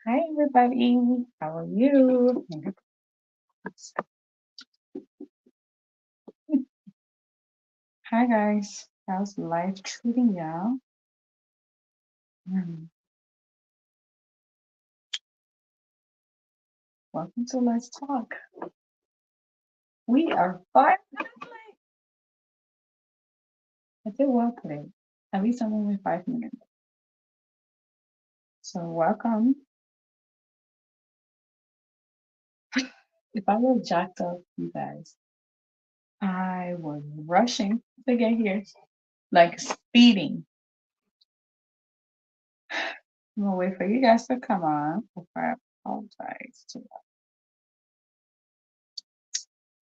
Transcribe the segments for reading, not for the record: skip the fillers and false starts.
Hi, everybody. How are you? Hi, guys. How's life treating y'all? Hmm. Welcome to Let's Talk. We are 5 minutes late. I did well today. At least I'm only 5 minutes. So, welcome. If I was jacked up, you guys, I was rushing to get here, like speeding. I'm gonna wait for you guys to come on before I apologize to you.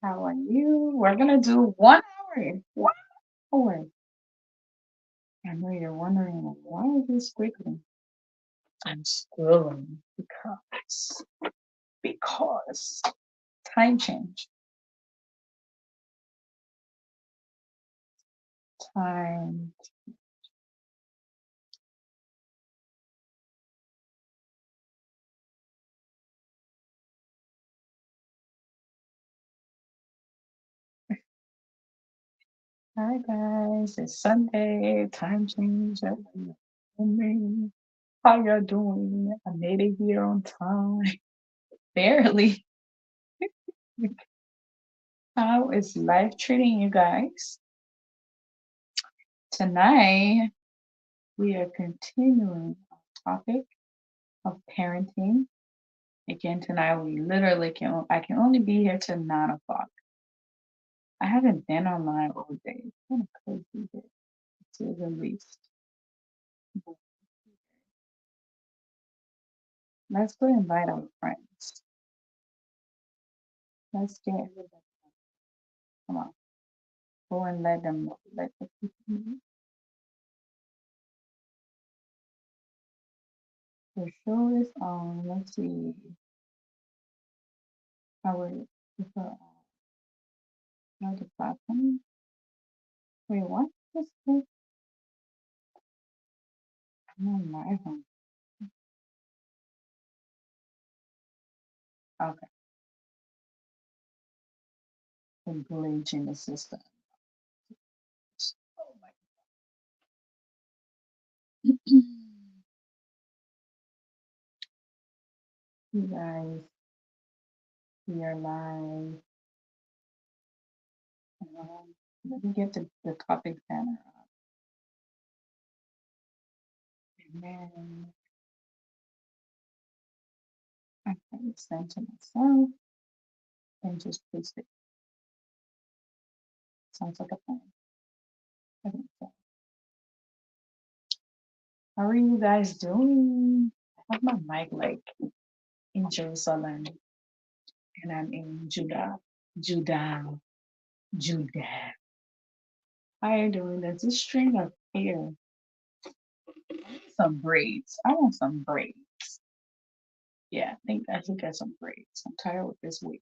How are you? We're gonna do 1 hour. 1 hour. I know you're wondering why is this squiggling? I'm scribbling because time change. Time. Hi guys, it's Sunday. Time change. How y'all doing? I made it here on time. Barely. How is life treating you guys? Tonight we are continuing our topic of parenting. Again, tonight we literally I can only be here till 9 o'clock. I haven't been online all day. It's kind of crazy day, to say the least. But let's go invite our friends. Let's get everybody. Come on, go and let them know. Let the people know. The show is on. Let's see. Our the platform. Wait, what? This? I'm on live on. Okay, the glitch in the system. Oh my. You guys, we are live. Let me get the topic banner up. And then I can send to myself and just paste it. Sounds like a plan. I think so. How are you guys doing? I have my mic like in Jerusalem and I'm in Judah. Judah. Judah. How are you doing? There's this string of hair. Some braids. I want some braids. Yeah, I should get some braids. I'm tired with this wig.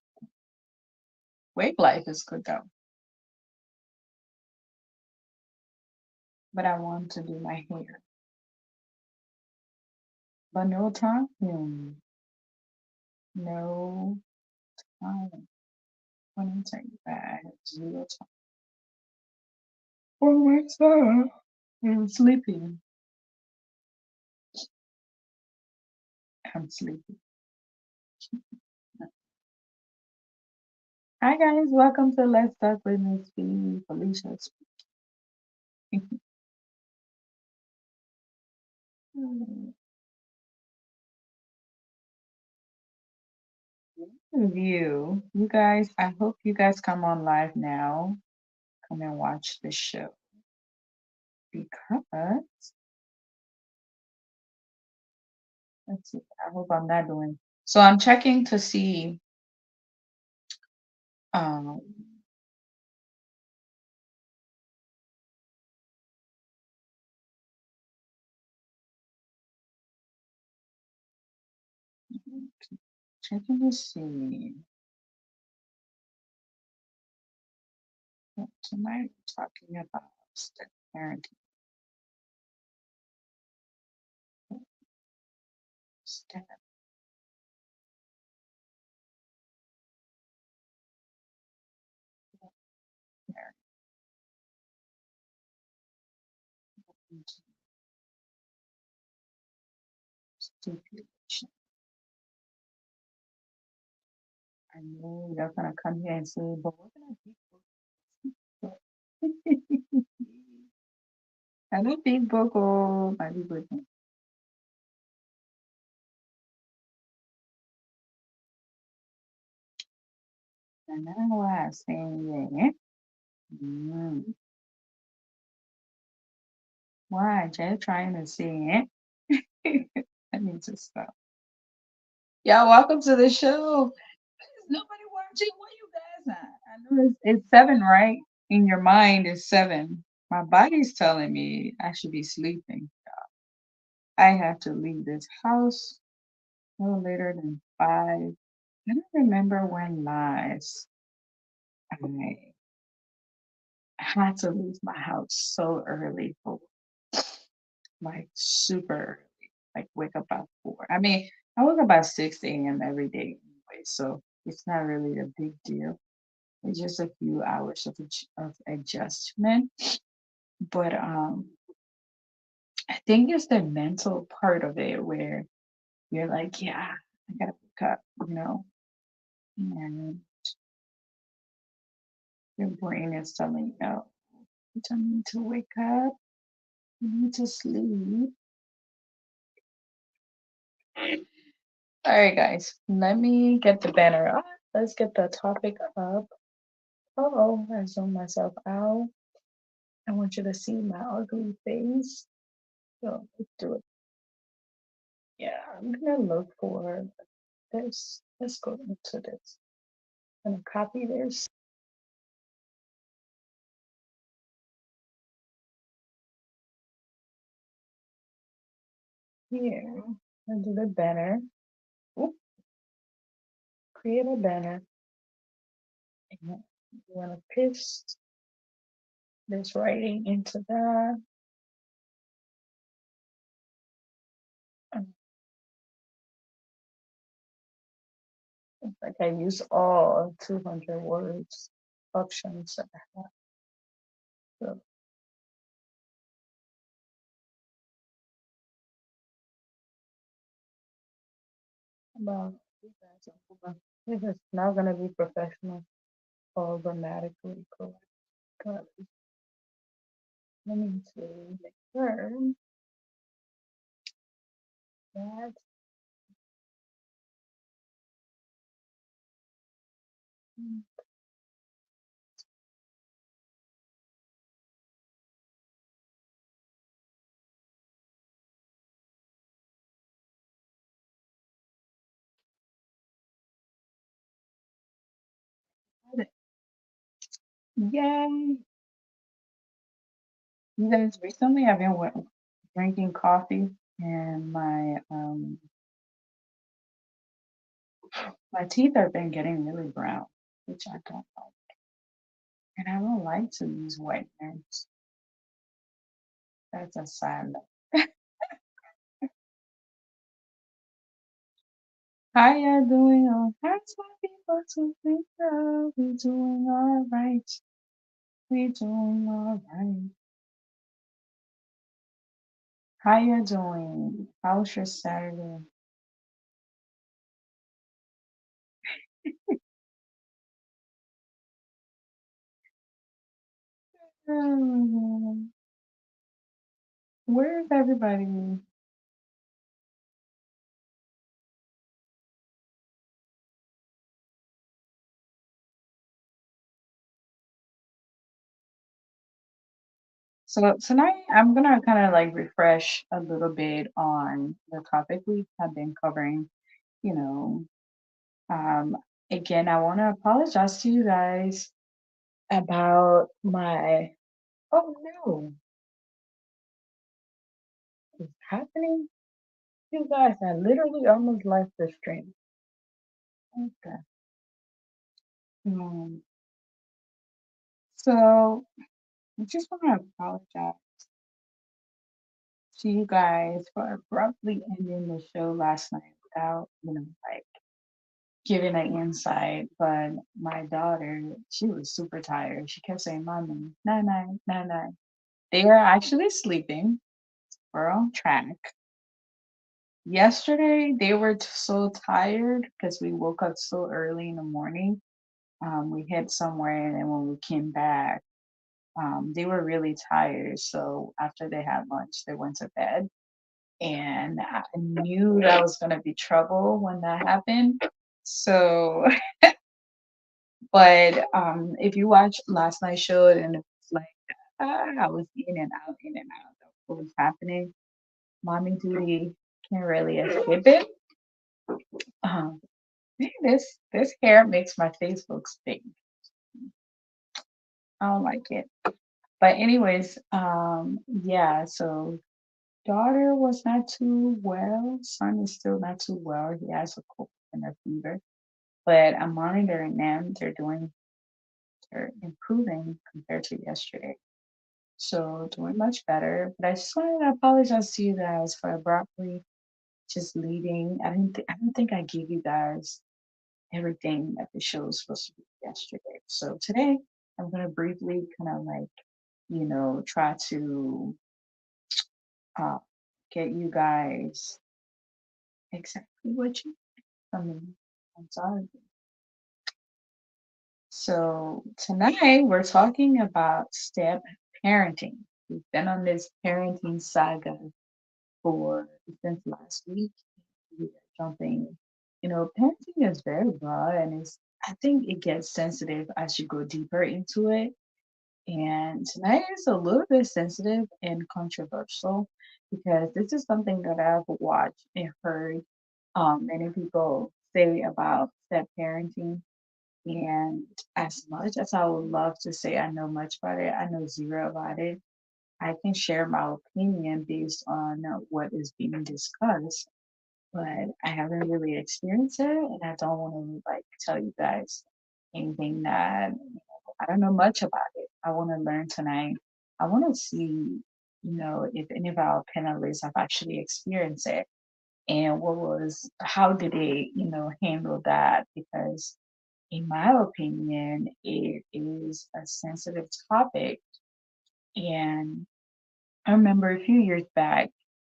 Wig life is good though. But I want to do my hair. But no time. No time. Let me take that. Zero time. Oh my god. I'm sleeping. I'm sleepy. Hi guys, welcome to Let's Talk with Miss B. Felicia speaking. Review. You guys, I hope you guys come on live now. Come and watch the show because let's see. I hope I'm not doing. So I'm checking to see um checking to see what tonight we're talking about step parenting. Step. Stipulation. I know you're gonna come here and say, but what can I do for I don't think Boko, my people. And now why I'm saying yeah. Mm. Why just trying to say it? I need to stop. Y'all, welcome to the show. There's nobody watching. Where you guys at? I know it's seven, right? In your mind, it's seven. My body's telling me I should be sleeping. I have to leave this house no later than 5. I don't remember when last I had to leave my house so early for like super early, like wake up at 4. I mean, I wake up at 6 a.m. every day anyway, so it's not really a big deal. It's just a few hours of adjustment. But I think it's the mental part of it where you're like, yeah, I gotta wake up, and your brain is telling you, no, you don't need to wake up, you need to sleep. All right, guys, let me get the banner up. Let's get the topic up. Oh, I zoned myself out. I want you to see my ugly face. So let's do it. Yeah, I'm gonna look for this. Let's go into this. I'm gonna copy this here and do the banner. Oop, create a banner. And you wanna paste this writing into that. And it's like I use all 200 words options that I have. So about you guys, hold on. This is now gonna be professional or grammatically correct. 'Cause let me see. Make sure that yay. You guys, recently I've been drinking coffee and my teeth have been getting really brown, which I don't like. And I don't like to use whiteners. That's a sign. How you doing? Oh, that's my people to think of. We doing all right. We doing all right. How you doing? How's your Saturday? Hmm, where's everybody? So tonight I'm gonna kind of like refresh a little bit on the topic we have been covering. You know, um, again, I want to apologize to you guys about my. Oh no, what's happening? You guys, I literally almost left the stream. Okay. Um, so I just want to apologize to you guys for abruptly ending the show last night without, like giving an insight. But my daughter, she was super tired. She kept saying, "Mommy, night night, night night." They are actually sleeping. we're on track. Yesterday, they were so tired because we woke up so early in the morning. We hid somewhere, and then when we came back, they were really tired. So after they had lunch, they went to bed. And I knew that was going to be trouble when that happened. So, but if you watch last night's show, and it's like I was in and out of what was happening. Mommy duty can't really escape it. Um, this hair makes my face look stink. I don't like it. But anyways, yeah. So daughter was not too well. Son is still not too well. He has a cold and a fever. But I'm monitoring them. They're improving compared to yesterday. So doing much better. But I just wanted to apologize to you guys for abruptly just leaving. I don't think I gave you guys everything that the show was supposed to be yesterday. So today I'm gonna briefly kind of like, try to uh get you guys exactly what you I mean. I'm sorry. So tonight we're talking about step parenting. We've been on this parenting saga for since last week. We are jumping, parenting is very broad and I think it gets sensitive as you go deeper into it. And tonight is a little bit sensitive and controversial because this is something that I've watched and heard many people say about step parenting. And as much as I would love to say I know much about it, I know zero about it. I can share my opinion based on what is being discussed, but I haven't really experienced it, and I don't want to like tell you guys anything that I don't know much about it. I want to learn tonight. I want to see, if any of our panelists have actually experienced it and how did they, handle that? Because in my opinion, it is a sensitive topic. And I remember a few years back,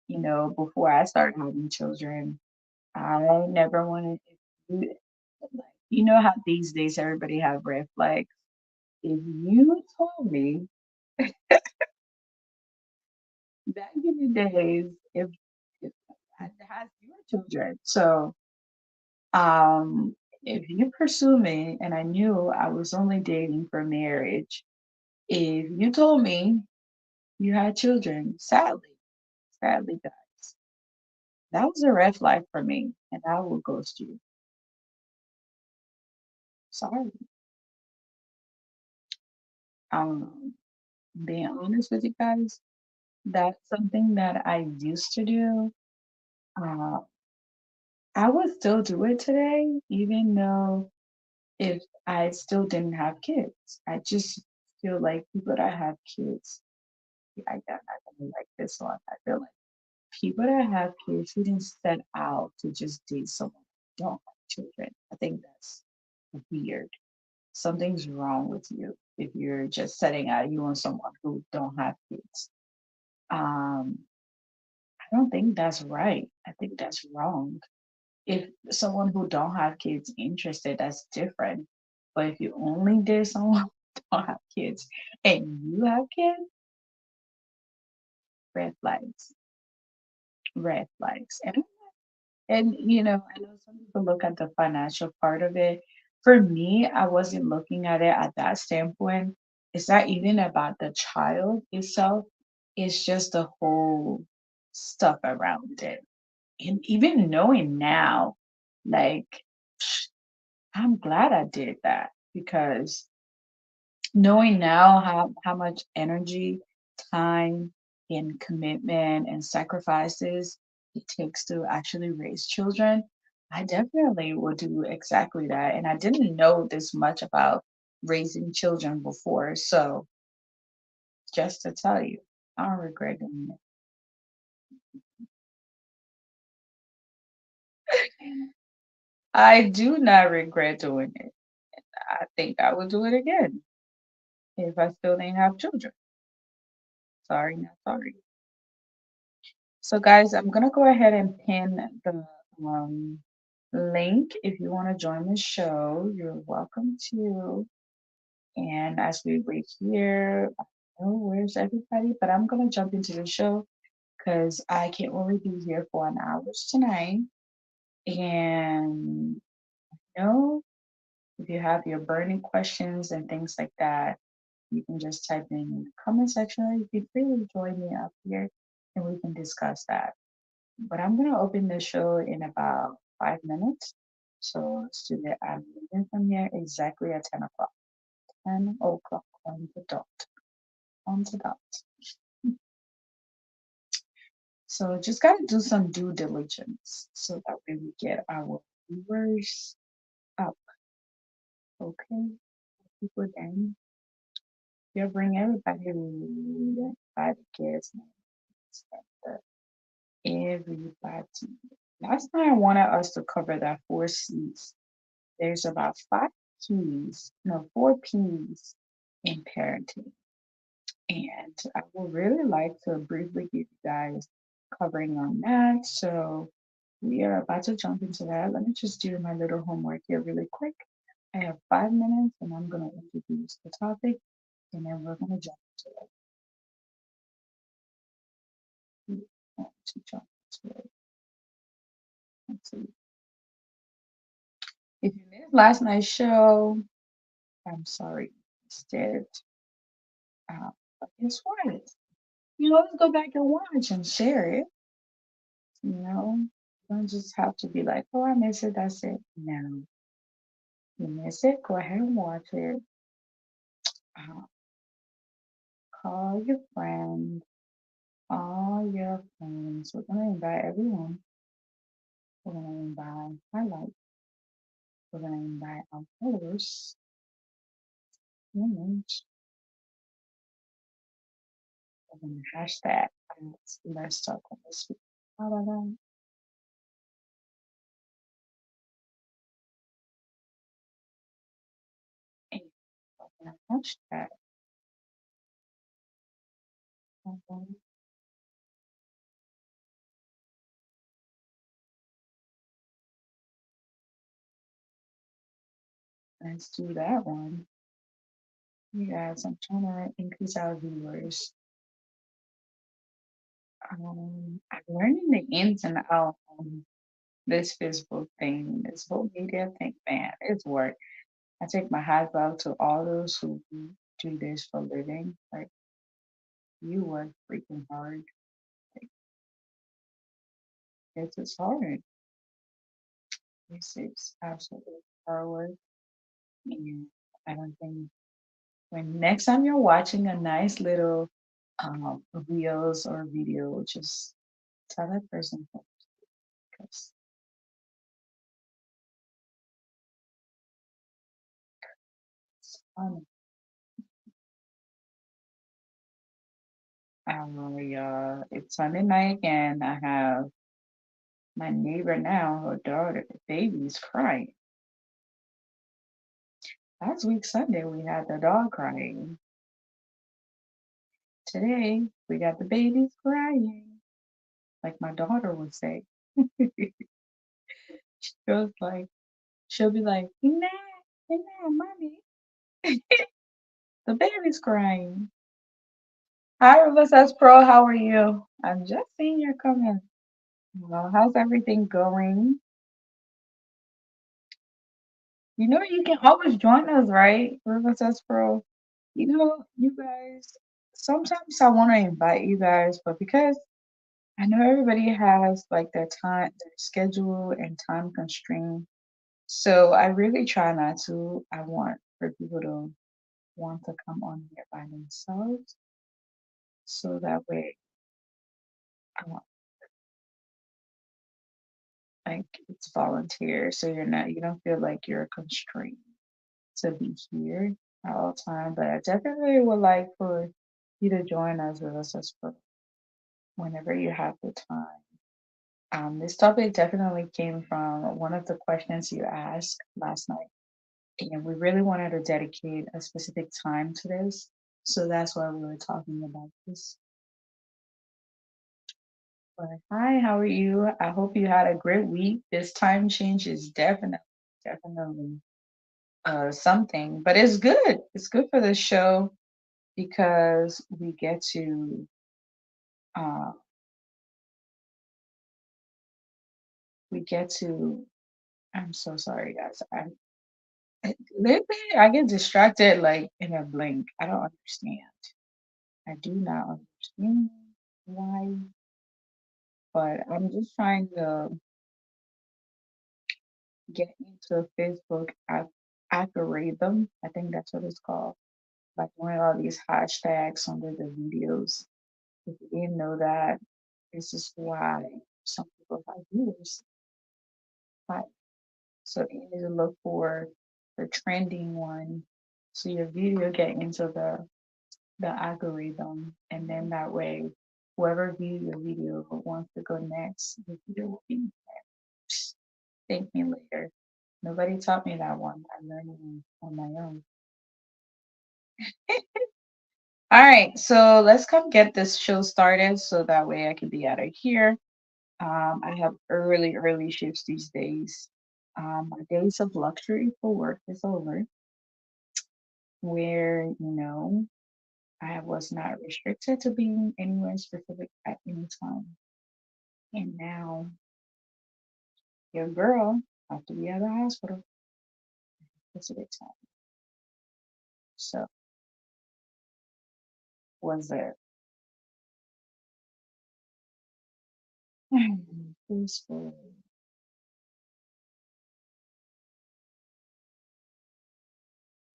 before I started having children, I never wanted to, like, how these days everybody have red flags. If you told me back in the days, if I had your children, so um, if you pursue me and I knew I was only dating for marriage, if you told me you had children, sadly, guys, that was a red flag for me, and I will ghost you. Sorry. Being honest with you guys, that's something that I used to do. Uh, I would still do it today, even though if I still didn't have kids. I just feel like people that have kids, I'm not gonna like this one. I feel like people that have kids who didn't set out to just date someone who don't have children. I think that's weird. Something's wrong with you if you're just setting out you want someone who don't have kids. Um, I don't think that's right. I think that's wrong. If someone who don't have kids interested, that's different. But if you only date someone who don't have kids and you have kids, red flags, red flags. And I know some people look at the financial part of it. For me, I wasn't looking at it at that standpoint. It's not even about the child itself. It's just the whole stuff around it. And even knowing now, like I'm glad I did that because knowing now how much energy, time, and commitment and sacrifices it takes to actually raise children, I definitely will do exactly that. And I didn't know this much about raising children before. So just to tell you, I don't regret doing it. I do not regret doing it. I think I would do it again if I still didn't have children. Sorry, not sorry. So, guys, I'm gonna go ahead and pin the link. If you want to join the show, you're welcome to. And as we wait here, I don't know where's everybody, but I'm gonna jump into the show because I can only be here for an hour tonight. And you know, if you have your burning questions and things like that, you can just type in the comment section, or you can freely join me up here and we can discuss that. But I'm gonna open the show in about 5 minutes. So let's do that. I'm leaving from here exactly at 10 o'clock. 10 o'clock on the dot. On the dot. So just gotta do some due diligence so that way we get our viewers up. Okay. People then you'll bring everybody by the kids everybody. Last time I wanted us to cover that four C's. There's about five keys, no, four P's in parenting. And I would really like to briefly give you guys covering on that. So we are about to jump into that. Let me just do my little homework here really quick. I have 5 minutes and I'm going to introduce the topic and then we're going to jump into it. We want to jump into it. Let's see. If you missed last night's show, I'm sorry. Instead, but guess what? You know, let's go back and watch and share it. You know, you don't just have to be like, oh, I miss it. That's it. No, you miss it. Go ahead and watch it. Uh, call your friend, all your friends. We're gonna invite everyone. We're gonna invite highlight. We're gonna invite our followers. Image. We're gonna hashtag. Let's talk on this week. Blah, blah, blah. And we're gonna hashtag. Blah, blah. Let's do that one. You guys, I'm trying to increase our viewers. I'm learning the ins and outs on this Facebook thing, this whole media thing, man, it's work. I take my hats off to all those who do this for a living. Like, you work freaking hard. Like, it's hard. It's absolutely hard work. And I don't think when next time you're watching a nice little reels or video, just tell that person because it's fun. Yeah, it's Sunday night and I have my neighbor now, her daughter, the baby's crying. Last week Sunday we had the dog crying. Today we got the babies crying, like my daughter would say. She goes like, she'll be like, nah, nah, mommy, the baby's crying. Hi, Reverse Pro, how are you? I'm just seeing your comments. Well, how's everything going? You know, you can always join us, right? Reverse Pro. You know, you guys, sometimes I want to invite you guys, but because I know everybody has like their time, their schedule and time constraint. So I really try not to. I want for people to want to come on here by themselves. So that way, uh, like it's volunteer. So you don't feel like you're constrained to be here at all time. But I definitely would like for you to join us with us as well whenever you have the time. This topic definitely came from one of the questions you asked last night, and we really wanted to dedicate a specific time to this. So that's why we were talking about this. But hi, how are you? I hope you had a great week. This time change is definitely something, but it's good. It's good for the show because uh we get to I'm so sorry guys. Lately I get distracted like in a blink. I don't understand. I do not understand why, but I'm just trying to get into Facebook algorithm. I think that's what it's called. Like doing all these hashtags under the videos. If you didn't know that, this is why some people have viewers. Right. So you need to look for the trending one. So your video get into the algorithm, and then that way, whoever view your video wants to go next, the video will be next. Thank me later. Nobody taught me that one. I learned it on my own. All right, so let's come get this show started so that way I can be out of here. I have early shifts these days. My days of luxury for work is over, where, I was not restricted to being anywhere specific at any time. And now your girl have to be at the hospital specific time. So was there peaceful.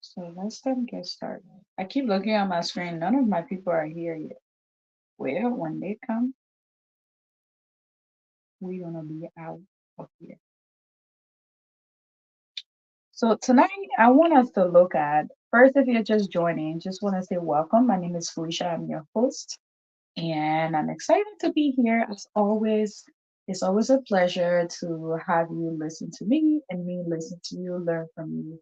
So let's then get started. I keep looking at my screen. None of my people are here yet. Well, when they come, we're gonna be out of here. So tonight, I want us to look at first. If you're just joining, just want to say welcome. My name is Felicia. I'm your host, and I'm excited to be here. As always, it's always a pleasure to have you listen to me and me listen to you, learn from you.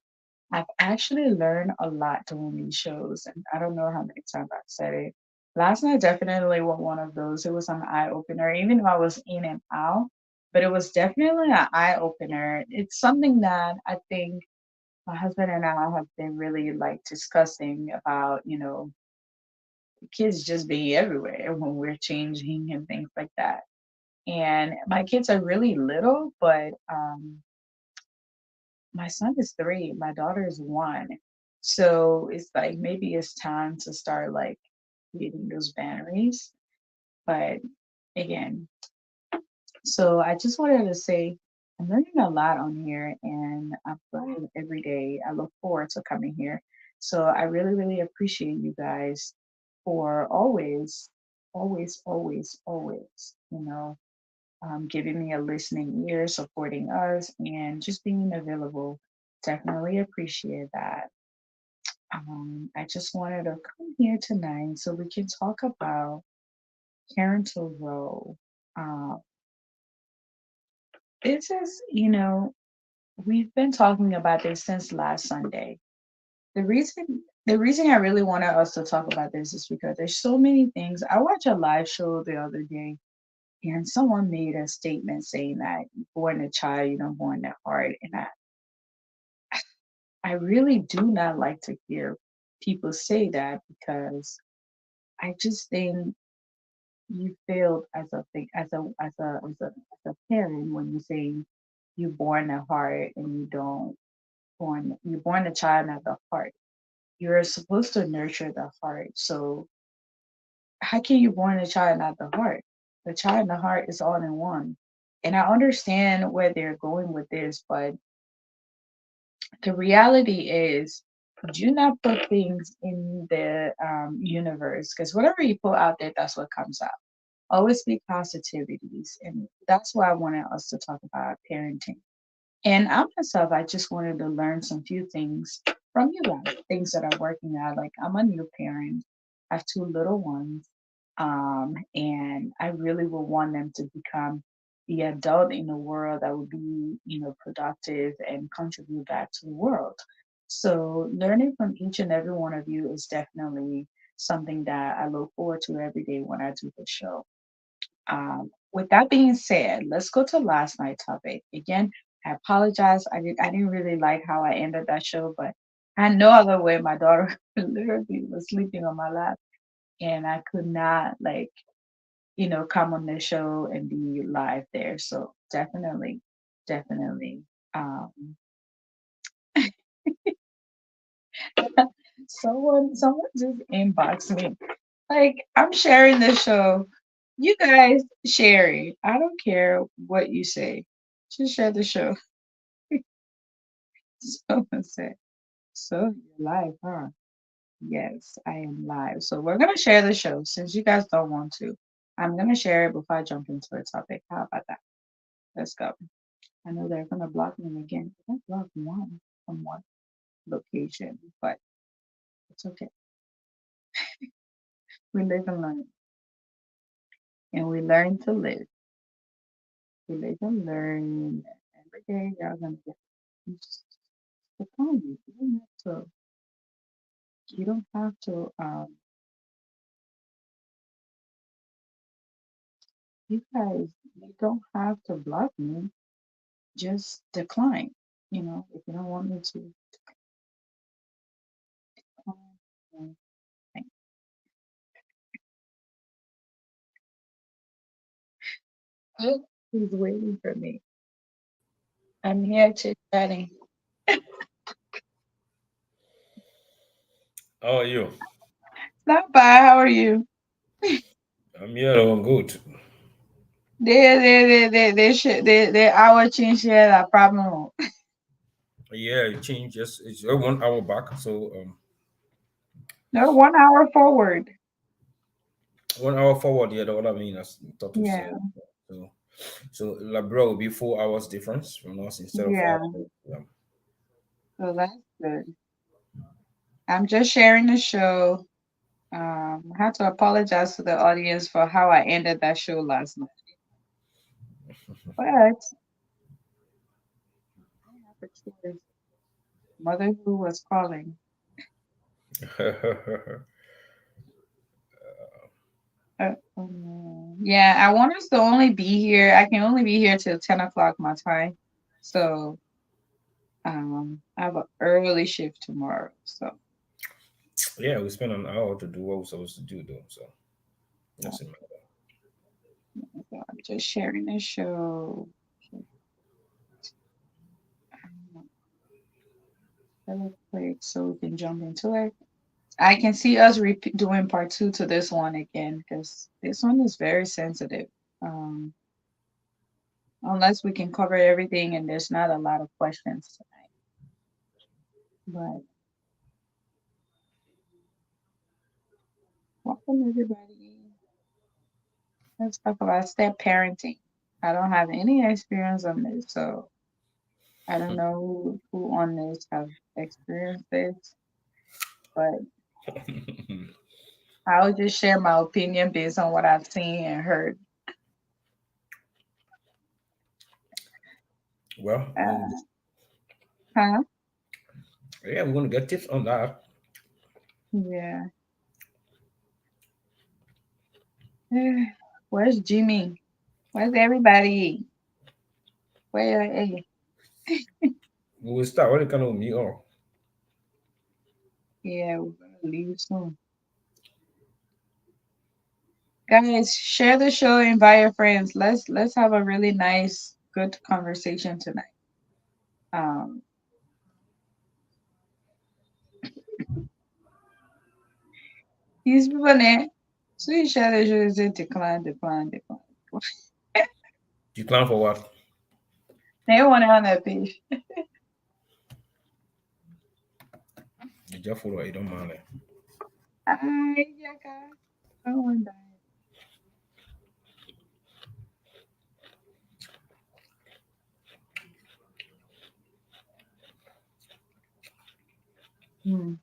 I've actually learned a lot doing these shows, and I don't know how many times I've said it. Last night definitely was one of those. It was an eye opener, even though I was in and out, but it was definitely an eye opener. It's something that I think my husband and I have been really like discussing about, kids just being everywhere when we're changing and things like that. And my kids are really little, but my son is 3, my daughter is 1. So it's like maybe it's time to start like creating those boundaries. But again, so I just wanted to say I'm learning a lot on here and I'm glad every day. I look forward to coming here. So I really appreciate you guys for always, giving me a listening ear, supporting us, and just being available. Definitely appreciate that. I just wanted to come here tonight so we can talk about parental role. Uh, this is, we've been talking about this since last Sunday. The reason I really wanted us to talk about this is because there's so many things. I watched a live show the other day and someone made a statement saying that you born a child, you don't born that hard. And I really do not like to hear people say that because I just think you failed as a thing as a parent when you say you born a heart and you born a child at the heart. You're supposed to nurture the heart. So how can you born a child at the heart? The child and the heart is all in one. And I understand where they're going with this, but the reality is do not put things in the universe because whatever you put out there, that's what comes out. Always be positivities. And that's why I wanted us to talk about parenting. And I myself, I just wanted to learn some few things from you guys, things that are working out. Like I'm a new parent, I have 2 little ones, and I really would want them to become the adult in the world that would be, productive and contribute back to the world. So learning from each and every one of you is definitely something that I look forward to every day when I do the show. with that being said, let's go to last night topic. Again, I apologize. I didn't really like how I ended that show, but I had no other way. My daughter literally was sleeping on my lap and I could not like, come on the show and be live there. So definitely, definitely. Um someone just inboxed me. Like, I'm sharing the show. You guys share it. I don't care what you say. Just share the show. Someone said, so you're live, huh? Yes, I am live. So we're gonna share the show since you guys don't want to. I'm gonna share it before I jump into the topic. How about that? Let's go. I know they're gonna block me again. I blocked one from one location, but it's okay. We live and learn, and we learn to live. We live and learn. Every day, y'all gonna get. It's the point. You don't have to. You don't have to. You guys, you don't have to block me. Just decline. If you don't want me to decline, then thank you. He's waiting for me. I'm here chit chatting. How are you? Not bad. How are you? I'm here. I'm good. They our change here that problem. Yeah, it changed. Just it's 1 hour back. So No, 1 hour forward. 1 hour forward. Yeah, that's what I mean. That's thought to say. Yeah, So Labro will be 4 hours difference from us instead of yeah. 5 hours. Yeah. So that's good. I'm just sharing the show. I have to apologize to the audience for how I ended that show last night. But I have a choice. Mother who was calling. Yeah, I want us to only be here. I can only be here till 10 o'clock my time. So I have an early shift tomorrow. So, Yeah, we spent an hour to do what we're supposed to do, though. So uh, doesn't matter. so I'm just sharing the show. Really quick so we can jump into it. I can see us doing part two to this one again because this one is very sensitive. Um, unless we can cover everything and there's not a lot of questions tonight. But welcome everybody. Let's talk about step parenting. I don't have any experience on this, so I don't know who on this have experienced this, but I'll just share my opinion based on what I've seen and heard. Well, Uh, huh? yeah, we're gonna get tips on that. Yeah. Where's Jimmy? Where's everybody? Where? Hey, We will start. What kind of me? Oh, yeah, we're gonna leave soon. Guys, share the show, invite your friends. Let's have a really nice, good conversation tonight. Um, these people there, so you share the show, say decline, decline, decline. decline for what? They want it on that page. You just follow. You don't mind. Ay, yeah, guys. I want that. Hmm.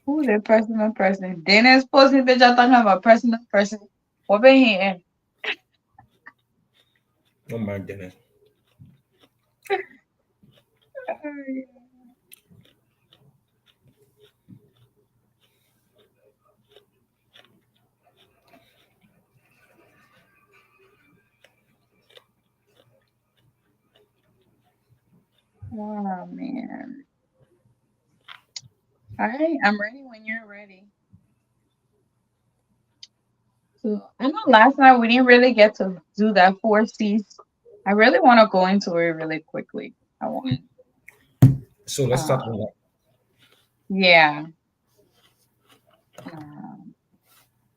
Who the personal person? Dennis posting picture talking about personal person. Over here. Don't mind Dennis. Oh man. All right, I'm ready when you're ready. So I know last night we didn't really get to do that four C's. I really want to go into it really quickly. I want, So let's start uh, with yeah.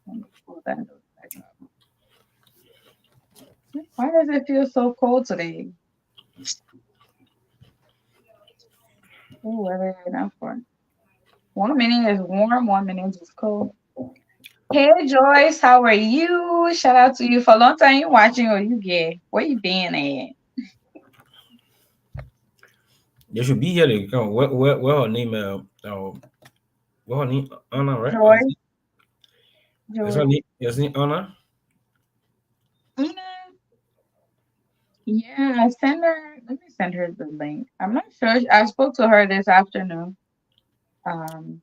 Let me pull that note back up. Why does it feel so cold today? Oh, weather enough for 1 minute is warm, 1 minute is cold. Hey Joyce, how are you? Shout out to you for a long time. You watching or you get where you been at? they should be here. They come. Where her name? What her name? Anna, right? Joyce, Is her Joyce. name? Is her name Anna? Mm, yeah, I sent her. Let me send her the link. I'm not sure. I spoke to her this afternoon. Um,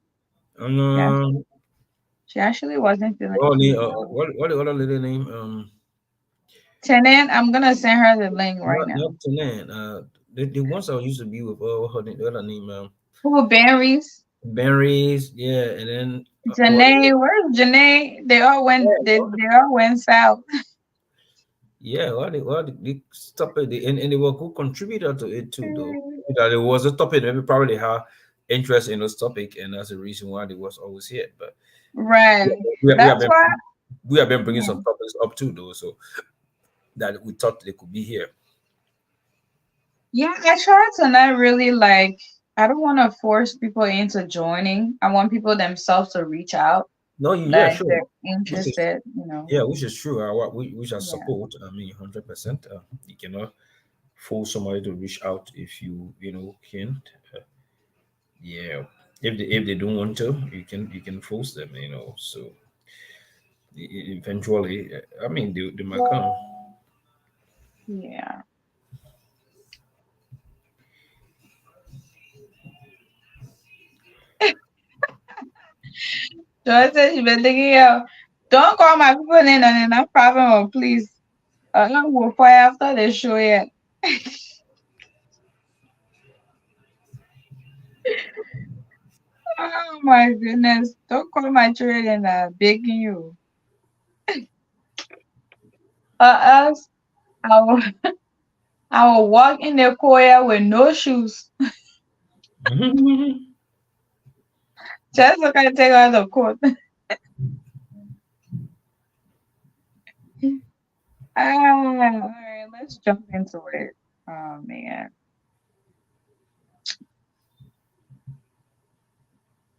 yeah, Anna. she actually wasn't feeling What her too name? well. What the other lady name? Tenant, I'm gonna send her the link right Not now. Tanan. The ones I used to be with. What her name? The other name? Who berries? Berries. Yeah, and then Janae, where's Janae? They all went. They all went south. yeah, they stop it, and they were good contributor to it too, though. That it was a topic, maybe probably have interest in this topic, and that's the reason why they was always here. But Right. we have That's been why. bringing Yeah. some topics up too, though, so that we thought they could be here. Yeah, I try to not really like. I don't want to force people into joining. I want people themselves to reach out. No, yeah, That if sure, they're which is interested, you know. yeah, which is true. We shall Yeah. support. I mean, 100%. You cannot force somebody to reach out if you know can't. Uh, yeah, if they don't want to, you can force them. So eventually, I mean, they might come. Yeah. So I said she been thinking, yo, don't call my people in and enough problem, or please. I will fire after the show yet. Oh my goodness. Don't call my children and begging you. Else I will I will walk in the choir with no shoes. Just so I can take out the coat. All right, let's jump into it. Oh man.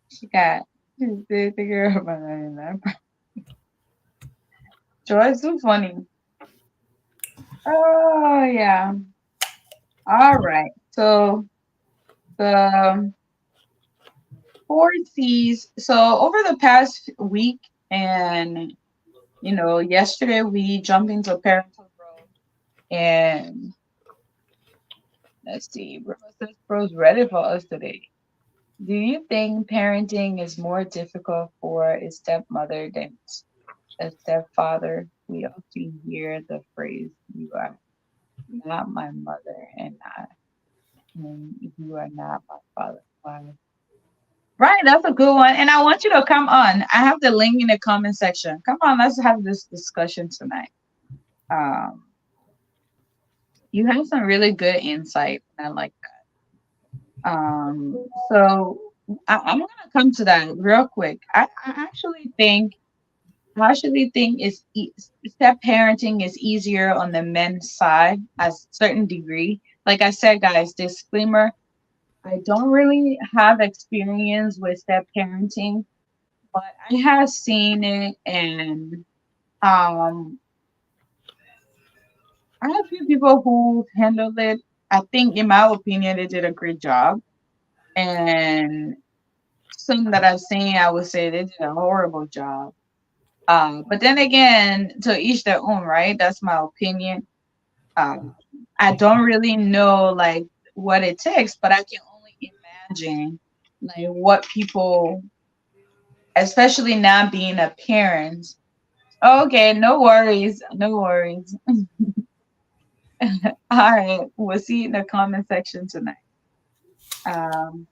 She got the girl behind that. Joy's too funny. Oh yeah. All right. So the four C's. So over the past week and yesterday we jumped into parental growth and let's see, bro says bro's ready for us today. Do you think parenting is more difficult for a stepmother than a stepfather? We often hear the phrase, "You are not my mother, and you are not my father." Wow. Right, that's a good one. And I want you to come on. I have the link in the comment section. Come on, let's have this discussion tonight. Um, you have some really good insight. I like so I'm gonna come to that real quick. I actually think step parenting is easier on the men's side as certain degree. Like I said, guys, disclaimer: I don't really have experience with step parenting, but I have seen it, and um, I have a few people who handled it. I think, in my opinion, they did a great job, and some that I've seen, I would say they did a horrible job. But then again, to each their own, right? That's my opinion. Um, I don't really know like what it takes, but I can only imagine like what people, especially now being a parent. Okay, no worries, no worries. All right, we'll see you in the comment section tonight. Um,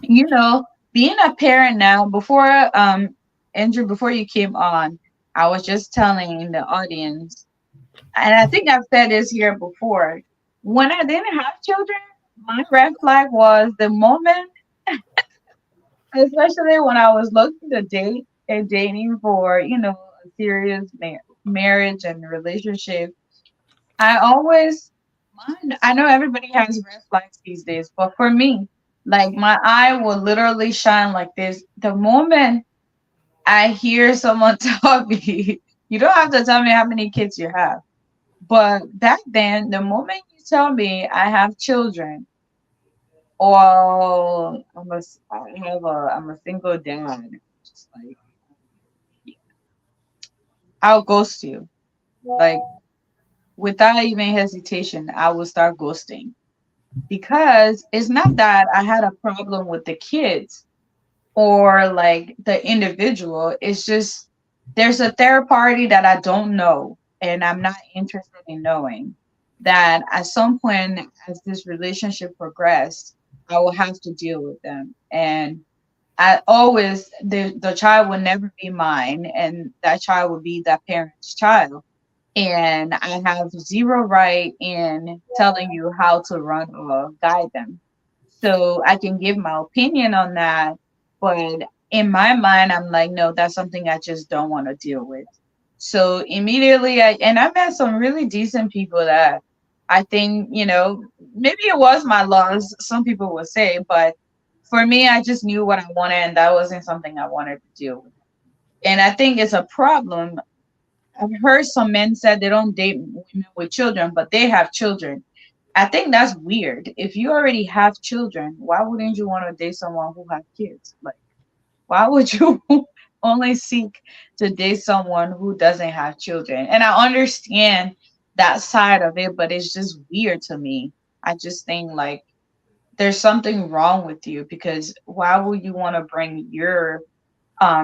you know, being a parent now, Andrew, before you came on, I was just telling the audience, and I think I've said this here before. When I didn't have children, my red flag was the moment, especially when I was looking to date and dating for, a serious marriage and relationship. I always, I know everybody has red flags these days, but for me, like my eye will literally shine like this. The moment I hear someone tell me, you don't have to tell me how many kids you have. But back then, the moment you tell me I have children, or I'm a single dad, just like I'll ghost you. Like without even hesitation, I will start ghosting. Because it's not that I had a problem with the kids or like the individual. It's just there's a third party that I don't know and I'm not interested in knowing that at some point as this relationship progressed, I will have to deal with them. And I always the child will never be mine and that child will be that parent's child. And I have zero right in telling you how to run or guide them. So I can give my opinion on that, but in my mind, I'm like, no, that's something I just don't want to deal with. So immediately, and I've met some really decent people that I think, maybe it was my loss, some people would say, but for me, I just knew what I wanted, and that wasn't something I wanted to deal with. And I think it's a problem. I've heard some men said they don't date women with children, but they have children. I think that's weird. If you already have children, why wouldn't you want to date someone who has kids? Like, why would you only seek to date someone who doesn't have children? And I understand that side of it, but it's just weird to me. I just think like there's something wrong with you because why would you want to bring your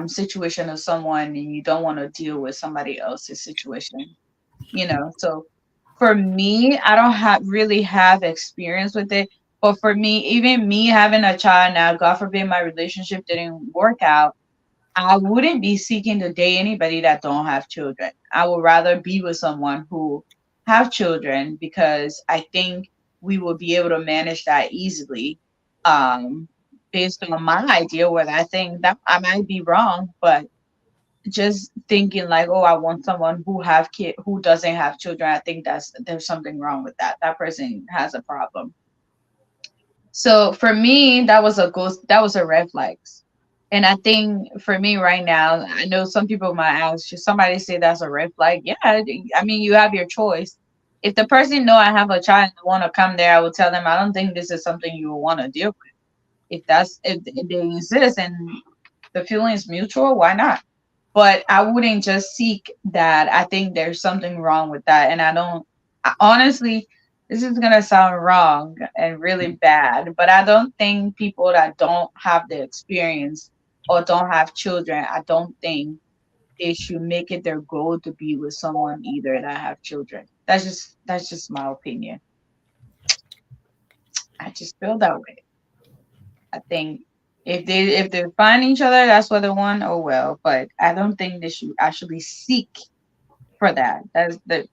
situation of someone and you don't want to deal with somebody else's situation? So for me, I don't have experience with it, but for me, even me having a child now, God forbid my relationship didn't work out, I wouldn't be seeking to date anybody that don't have children. I would rather be with someone who have children because I think we will be able to manage that easily. um Based on my idea, whether I think that I might be wrong, but just thinking like, oh, I want someone who doesn't have children. I think there's something wrong with that. That person has a problem. So for me, that was a red flags. And I think for me right now, I know some people might ask, should somebody say that's a red flag? Yeah, I mean, you have your choice. If the person know I have a child and want to come there, I will tell them I don't think this is something you will want to deal with. If they insist and the feeling is mutual, why not? But I wouldn't just seek that. I think there's something wrong with that. And honestly, this is going to sound wrong and really bad, but I don't think people that don't have the experience or don't have children, I don't think they should make it their goal to be with someone either that have children. That's just my opinion. I just feel that way. I think if they find each other, that's what they want. Oh well, but I don't think they should actually seek for that. That's the.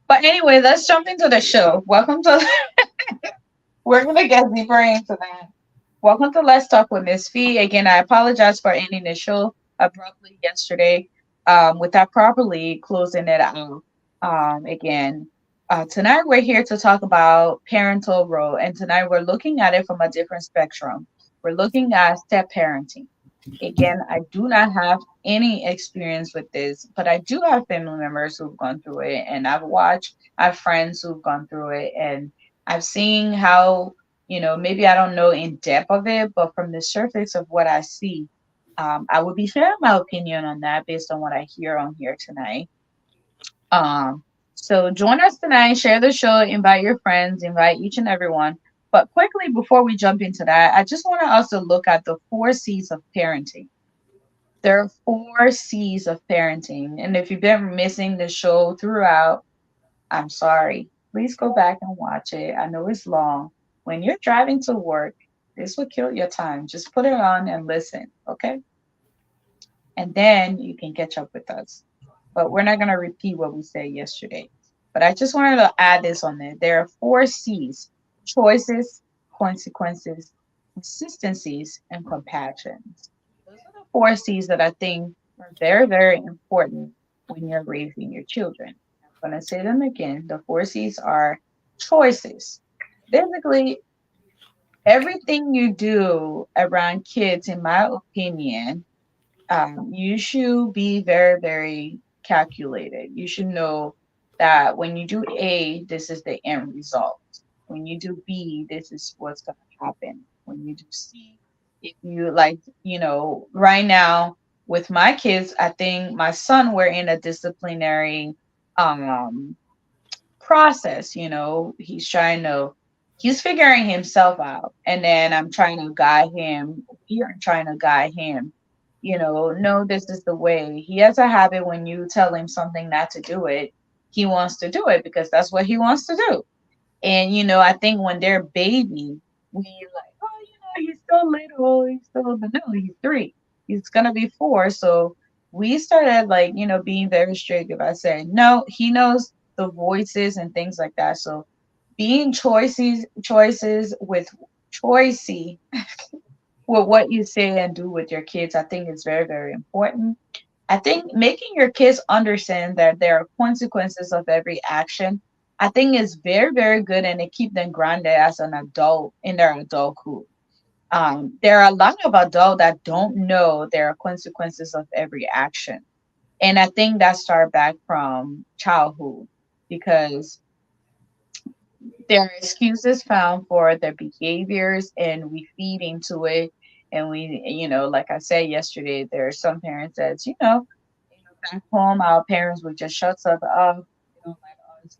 But anyway, let's jump into the show. Welcome to. We're gonna get deeper into that. Welcome to Let's Talk with Miss Fee. Again, I apologize for ending the show abruptly yesterday. Without properly closing it out. Again, tonight we're here to talk about parental role, and tonight we're looking at it from a different spectrum. We're looking at step parenting. Again, I do not have any experience with this, but I do have family members who've gone through it, and I have friends who've gone through it, and I've seen how, maybe I don't know in depth of it, but from the surface of what I see, I would be sharing my opinion on that based on what I hear on here tonight. Um, so join us tonight, share the show, invite your friends, invite each and everyone. But quickly, before we jump into that, I just want to also look at the 4 C's of parenting. There are 4 C's of parenting. And if you've been missing the show throughout, I'm sorry. Please go back and watch it. I know it's long. When you're driving to work, This will kill your time. Just put it on and listen, okay? And then you can catch up with us. But we're not going to repeat what we said yesterday. But I just wanted to add this on there. There are four C's: choices, consequences, consistencies, and compassions. Those are the four C's that I think are very, very important when you're raising your children. I'm going to say them again. The four C's are choices. Basically, everything you do around kids, in my opinion, you should be very, very calculated. You should know that when you do A, this is the end result. When you do B, this is what's going to happen. When you do C, if you like, right now with my kids, I think my son, we're in a disciplinary um process. He's figuring himself out, and then I'm trying to guide him. We are trying to guide him, no, this is the way. He has a habit: when you tell him something not to do it, he wants to do it because that's what he wants to do. And I think when they're baby, we like, oh, he's still little, he's still, but no, he's 3. He's gonna be 4. So we started, like, being very strict. If I say no, he knows the voices and things like that. So being choices with choicey with what you say and do with your kids, I think is very, very important. I think making your kids understand that there are consequences of every action, I think is very, very good, and it keep them grounded as an adult in their adulthood. There are a lot of adults that don't know there are consequences of every action. And I think that start back from childhood, because there are excuses found for their behaviors, and we feed into it. And we, like I said yesterday, there are some parents that, back home, our parents would just shut us up. They don't let us,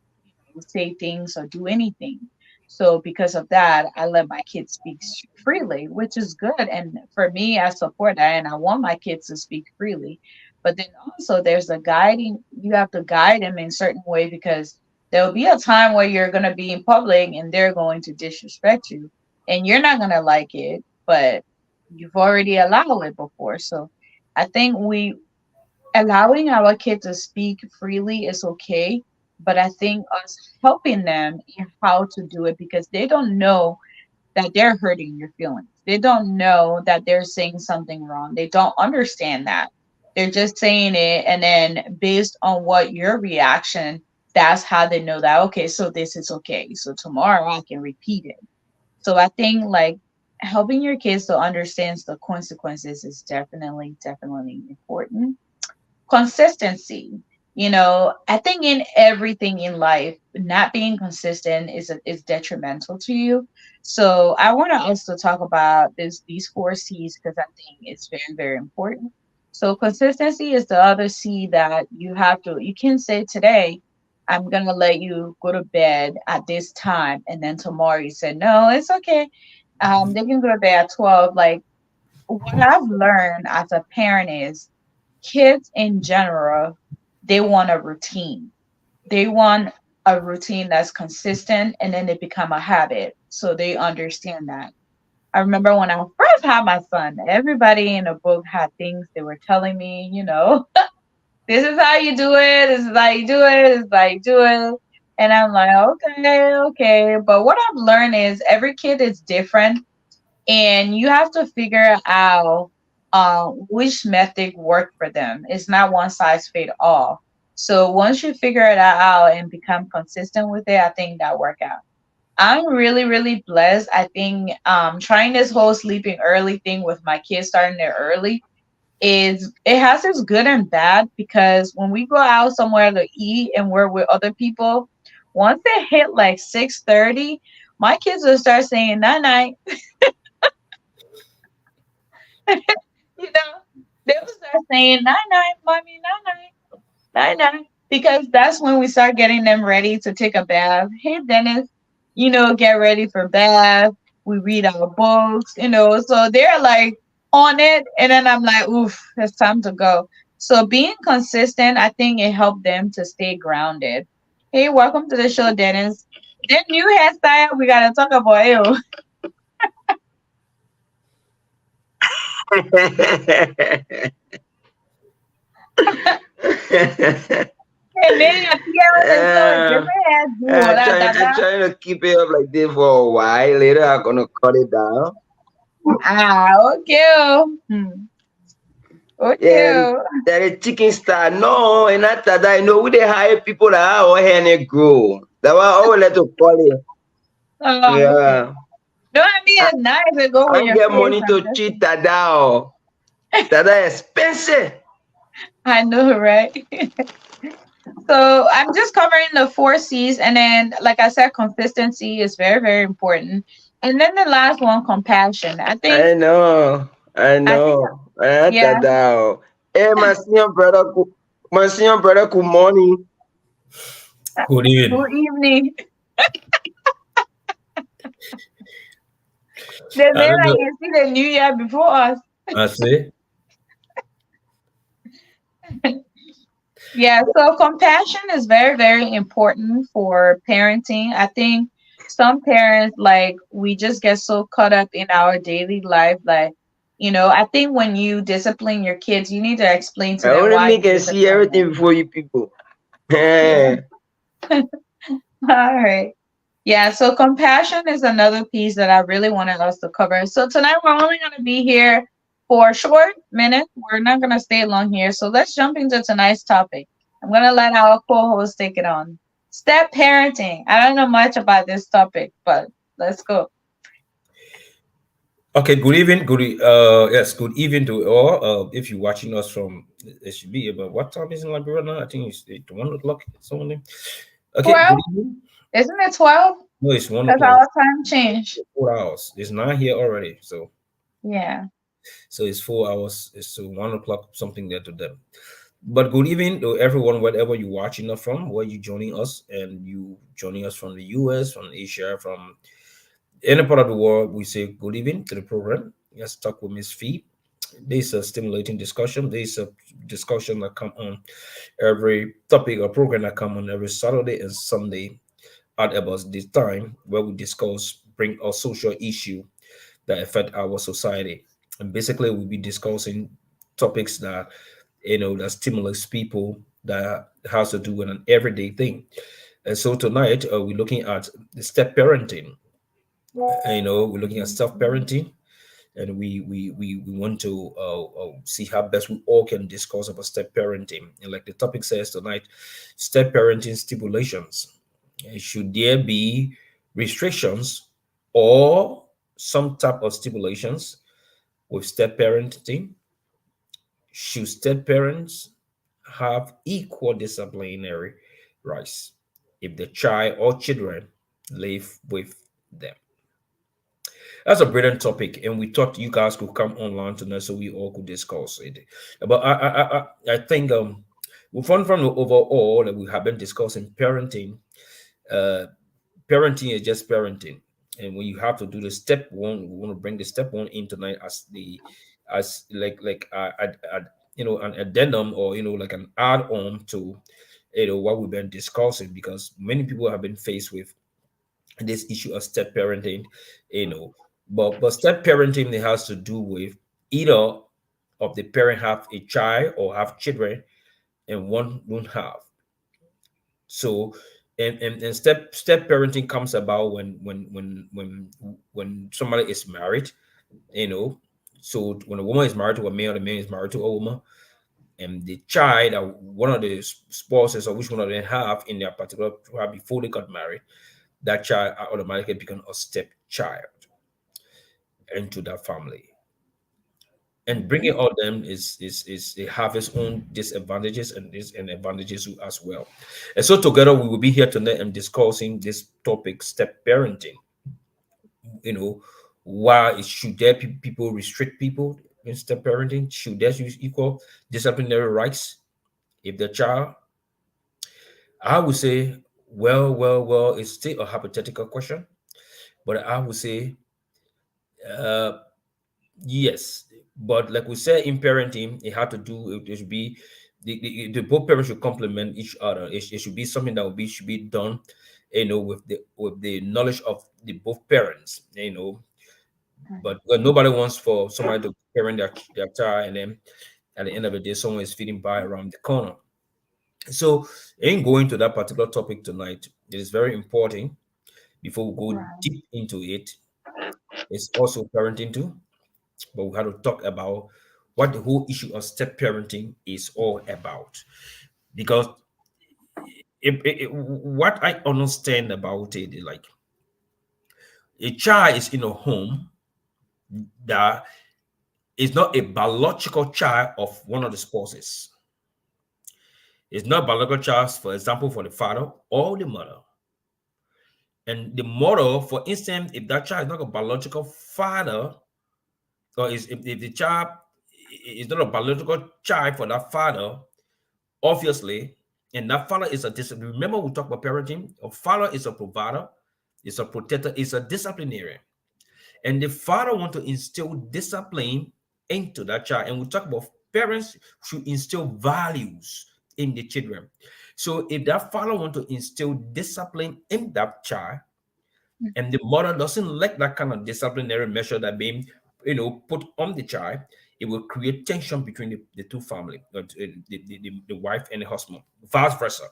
say things or do anything. So because of that, I let my kids speak freely, which is good. And for me, I support that, and I want my kids to speak freely. But then also, there's a guiding. You have to guide them in certain way, because there'll be a time where you're going to be in public and they're going to disrespect you, and you're not going to like it, but you've already allowed it before. So I think we allowing our kids to speak freely is okay, but I think us helping them in how to do it, because they don't know that they're hurting your feelings. They don't know that they're saying something wrong. They don't understand that. They're just saying it, and then based on what your reaction, that's how they know that, okay, so this is okay. So tomorrow I can repeat it. So I think, like, helping your kids to understand the consequences is definitely, definitely important. Consistency. I think in everything in life, not being consistent is detrimental to you. So I want to also talk about these four C's, because I think it's very, very important. So consistency is the other C that you can say today, I'm gonna let you go to bed at this time, and then tomorrow you said no, it's okay. They can go to bed at 12. Like, what I've learned as a parent is, kids in general, they want a routine. They want a routine that's consistent, and then they become a habit. So they understand that. I remember when I first had my son, everybody in the book had things they were telling me, this is how you do it, this is how you do it, this is how you do it. And I'm like, okay, okay. But what I've learned is every kid is different, and you have to figure out which method worked for them. It's not one size fit all. So once you figure it out and become consistent with it, I think that work out. I'm really, really blessed. I think trying this whole sleeping early thing with my kids starting there early, it has its good and bad, because when we go out somewhere to eat and we're with other people, once they hit like 6:30, my kids will start saying night night. You know, they will start saying night night, mommy, night night, night night, because that's when we start getting them ready to take a bath. Hey, Dennis, get ready for bath. We read our books, so they're like on it, and then I'm like, oof, it's time to go. So being consistent, I think it helped them to stay grounded. Hey, welcome to the show, Dennis. That new hairstyle, we gotta talk about it. And then your parents and so it's different as you that I'm that. trying to keep it up like this for a while. Later, I'm gonna cut it down. Ah, okay. Oh. Okay. Yeah, Oh. that is chicken star. No, and not that I know we they hire people that are all hair and grow. That was all let to call it. Okay. Yeah, No, I mean I, it's nice to go I with ain't your get face. money I'm to just cheat saying. Tada. Oh. Tada expensive. I know, right? So I'm just covering the four C's, and then, like I said, consistency is very, very important. And then the last one, compassion. I know, I I think, know. Ah, yeah. Tada. Oh. Hey, my senior brother, good morning. Good evening. Good evening. The I man don't I know. can see the new year before us. I say, Yeah. So compassion is very, very important for parenting. I think some parents, like, we just get so caught up in our daily life, like, I think when you discipline your kids, you need to explain to I them only why me you can see discipline everything them. before you people. Yeah. Eh, All right. Yeah, so compassion is another piece that I really wanted us to cover. So tonight we're only going to be here for a short minute. We're not going to stay long here. So let's jump into tonight's topic. I'm going to let our co-host take it on. Step parenting. I don't know much about this topic, but let's go. okay, good evening. Yes, good evening to all. If you're watching us from, it should be about what time is in Liberia now? I think it's 1 o'clock. Something. Okay, good 12? evening. Isn't it 12? No, it's one Because o'clock. our time changed. 4 hours. It's 9 here already. Yeah. So it's 4 hours. It's so 1 o'clock something there to them. But good evening to everyone, wherever you're watching us from, where you joining us, and you joining us from the US, from Asia, from any part of the world. We say good evening to the program. Let's talk with Miss Fee. This is a stimulating discussion. This is a discussion that come on every topic or program that come on every Saturday and Sunday at about this time, where we discuss bring a social issue that affect our society. And basically we'll be discussing topics that that stimulates people, that has to do with an everyday thing. And so tonight we're looking at the step parenting. We're looking at self parenting, and we want to see how best we all can discuss about step parenting. And like the topic says tonight, step parenting stipulations. Should there be restrictions or some type of stipulations with step parenting? Should step parents have equal disciplinary rights if the child or children live with them? That's a brilliant topic, and we thought you guys could come online tonight so we all could discuss it. But I think we found from the overall that we have been discussing parenting. Uh, Parenting is just parenting, and when you have to do the step one, we want to bring the step one in tonight as the as an addendum, or like an add-on to what we've been discussing, because many people have been faced with this issue of step parenting, you know. But step parenting, it has to do with either of the parent have a child or have children, and one don't have. So, and step parenting comes about when somebody is married, you know. So when a woman is married to a man, or the man is married to a woman, and the child that one of the spouses, or which one of them have in their particular tribe before they got married, that child automatically become a stepchild into that family. And bringing Mhm. all them is it have its own disadvantages and advantages as well. And so together we will be here tonight and discussing this topic, step parenting. You know, why should there be people restrict people in step parenting? Should there use equal disciplinary rights if the child? I would say, well, it's still a hypothetical question, but I would say uh, yes, but like we said in parenting, it had to do. It should be the both parents should complement each other. It should be something that should be done, with the knowledge of the both parents. But nobody wants for somebody to parent their child, and then at the end of the day, someone is feeding by around the corner. So, in going to that particular topic tonight, it is very important before we go Right. deep into it. It's also parenting too, but we have to talk about what the whole issue of step parenting is all about. Because what I understand about it is like a child is in a home that is not a biological child of one of the spouses. It's not a biological child, for example, for the father or the mother. And the mother, for instance, if that child is not a biological father, or if the child is not a biological child for that father, obviously, and that father is a discipline. Remember, we talk about parenting. A father is a provider, is a protector, is a disciplinarian. And the father want to instill discipline into that child. And we talk about parents should instill values in the children. So if that father want to instill discipline in that child, and the mother doesn't like that kind of disciplinary measure that being put on the child, it will create tension between the two family, the wife and the husband, vice versa.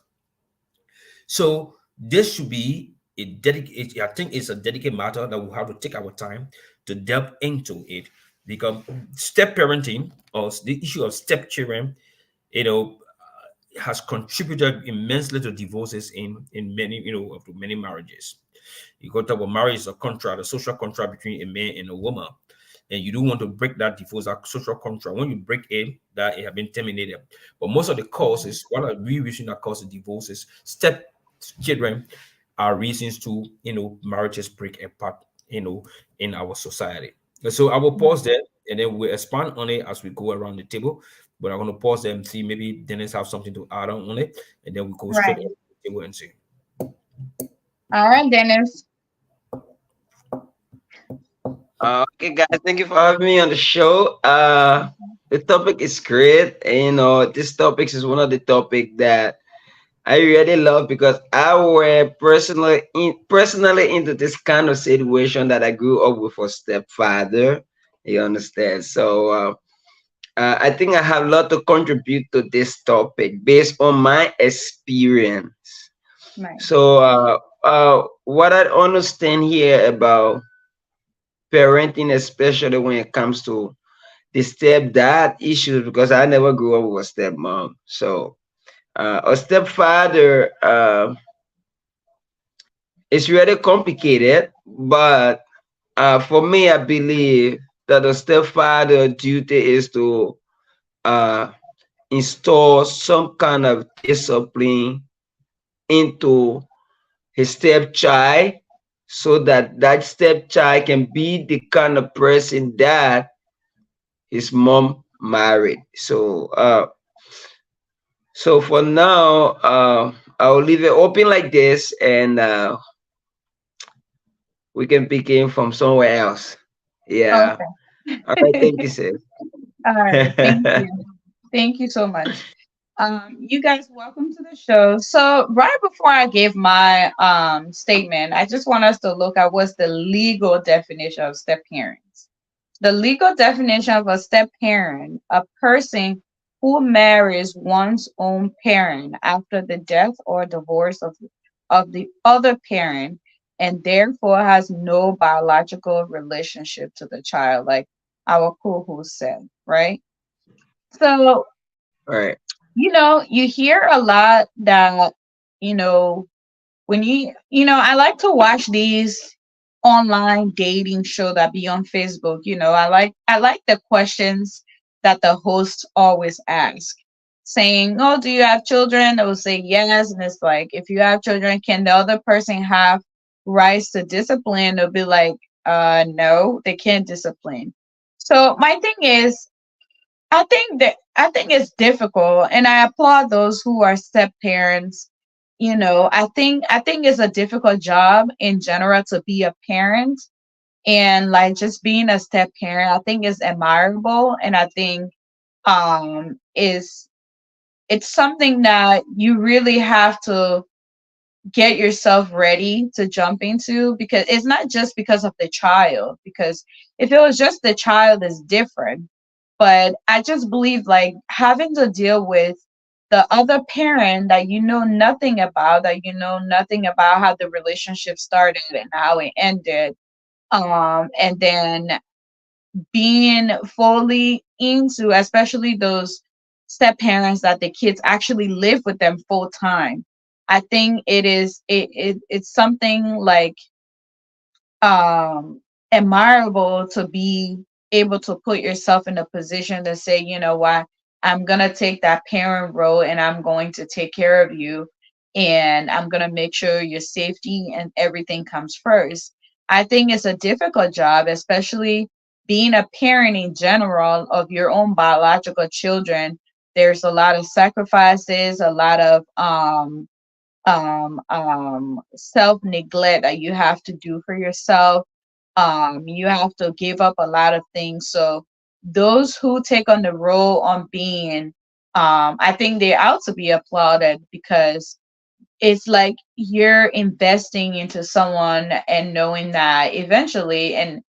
So this should be a dedicated, I think it's a dedicated matter that we have to take our time to delve into it, because step parenting or the issue of step children, you know has contributed immensely to divorces in many, of many marriages. You go talk about marriage is a contract, a social contract between a man and a woman, and you don't want to break that divorce, that social contract. When you break it, that it have been terminated. But most of the causes, what are we reason that causes divorces? Step children are reasons to marriages break apart, in our society. And so I will pause there, and then we'll expand on it as we go around the table. But I'm going to pause there and see maybe Dennis have something to add on it, and then we go straight Right. to the table and see. All right, Dennis. Okay, guys, thank you for having me on the show. The topic is great. And, this topic is one of the topic that I really love because I were personally into this kind of situation that I grew up with a stepfather. You understand? So I think I have a lot to contribute to this topic based on my experience. Right. So what I understand here about parenting, especially when it comes to the stepdad issues, because I never grew up with a stepmom. So a stepfather is really complicated, but for me, I believe that the stepfather duty is to uh, install some kind of discipline into his stepchild so that that stepchild can be the kind of person that his mom married. So for now, I'll leave it open like this, and we can begin from somewhere else. Yeah. All right. Okay. Thank you, sis. All right. Thank you. Thank you so much. You guys, welcome to the show. So, right before I give my statement, I just want us to look at what's the legal definition of step parents. The legal definition of a step parent, a person who marries one's own parent after the death or divorce of the other parent and therefore has no biological relationship to the child, like our co-host said, right? So, All right. you hear a lot that, you know, when I like to watch these online dating show that be on Facebook. I like the questions that the host always ask, saying, "Oh, do you have children?" They will say yes, and it's like, if you have children, can the other person have rights to discipline? They'll be like, no, they can't discipline. So my thing is, I think it's difficult, and I applaud those who are step parents. I think it's a difficult job in general to be a parent, and like just being a step parent, I think is admirable, and I think is it's something that you really have to get yourself ready to jump into, because it's not just because of the child, because if it was just the child is different. But I just believe like having to deal with the other parent that you know nothing about, that you know nothing about how the relationship started and how it ended, and then being fully into, especially those step parents that the kids actually live with them full time. I think it's something like um admirable to be able to put yourself in a position to say, you know what, I'm going to take that parent role and I'm going to take care of you, and I'm going to make sure your safety and everything comes first. I think it's a difficult job, especially being a parent in general of your own biological children. There's a lot of sacrifices, a lot of self neglect that you have to do for yourself. You have to give up a lot of things. So those who take on the role on being, I think they ought to be applauded, because it's like you're investing into someone and knowing that eventually, and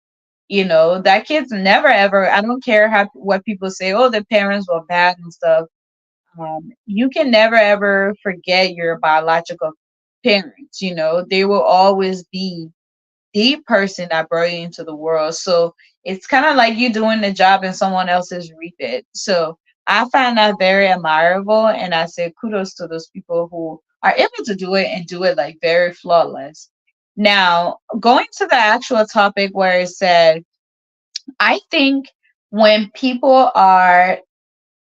you know that kid's never ever, I don't care how what people say, oh the parents were bad and stuff. You can never ever forget your biological parents. You know, they will always be the person that brought you into the world. So it's kind of like you doing the job and someone else is reap it. So I find that very admirable, and I say kudos to those people who are able to do it and do it like very flawless. Now, going to the actual topic where it said, I think when people are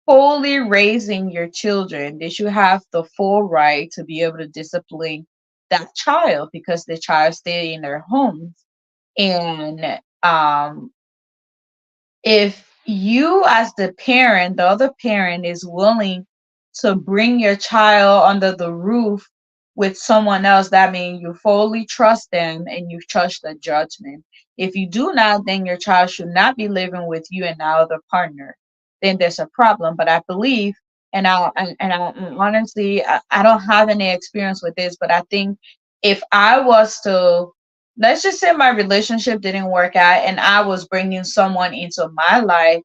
fully raising your children, they should have the full right to be able to discipline that child, because the child stay in their homes. And if you as the parent, the other parent is willing to bring your child under the roof with someone else, that means you fully trust them and you trust the judgment. If you do not, then your child should not be living with you and now other partner. Then there's a problem. But I believe, and honestly, I don't have any experience with this, but I think if I was to, let's just say my relationship didn't work out and I was bringing someone into my life,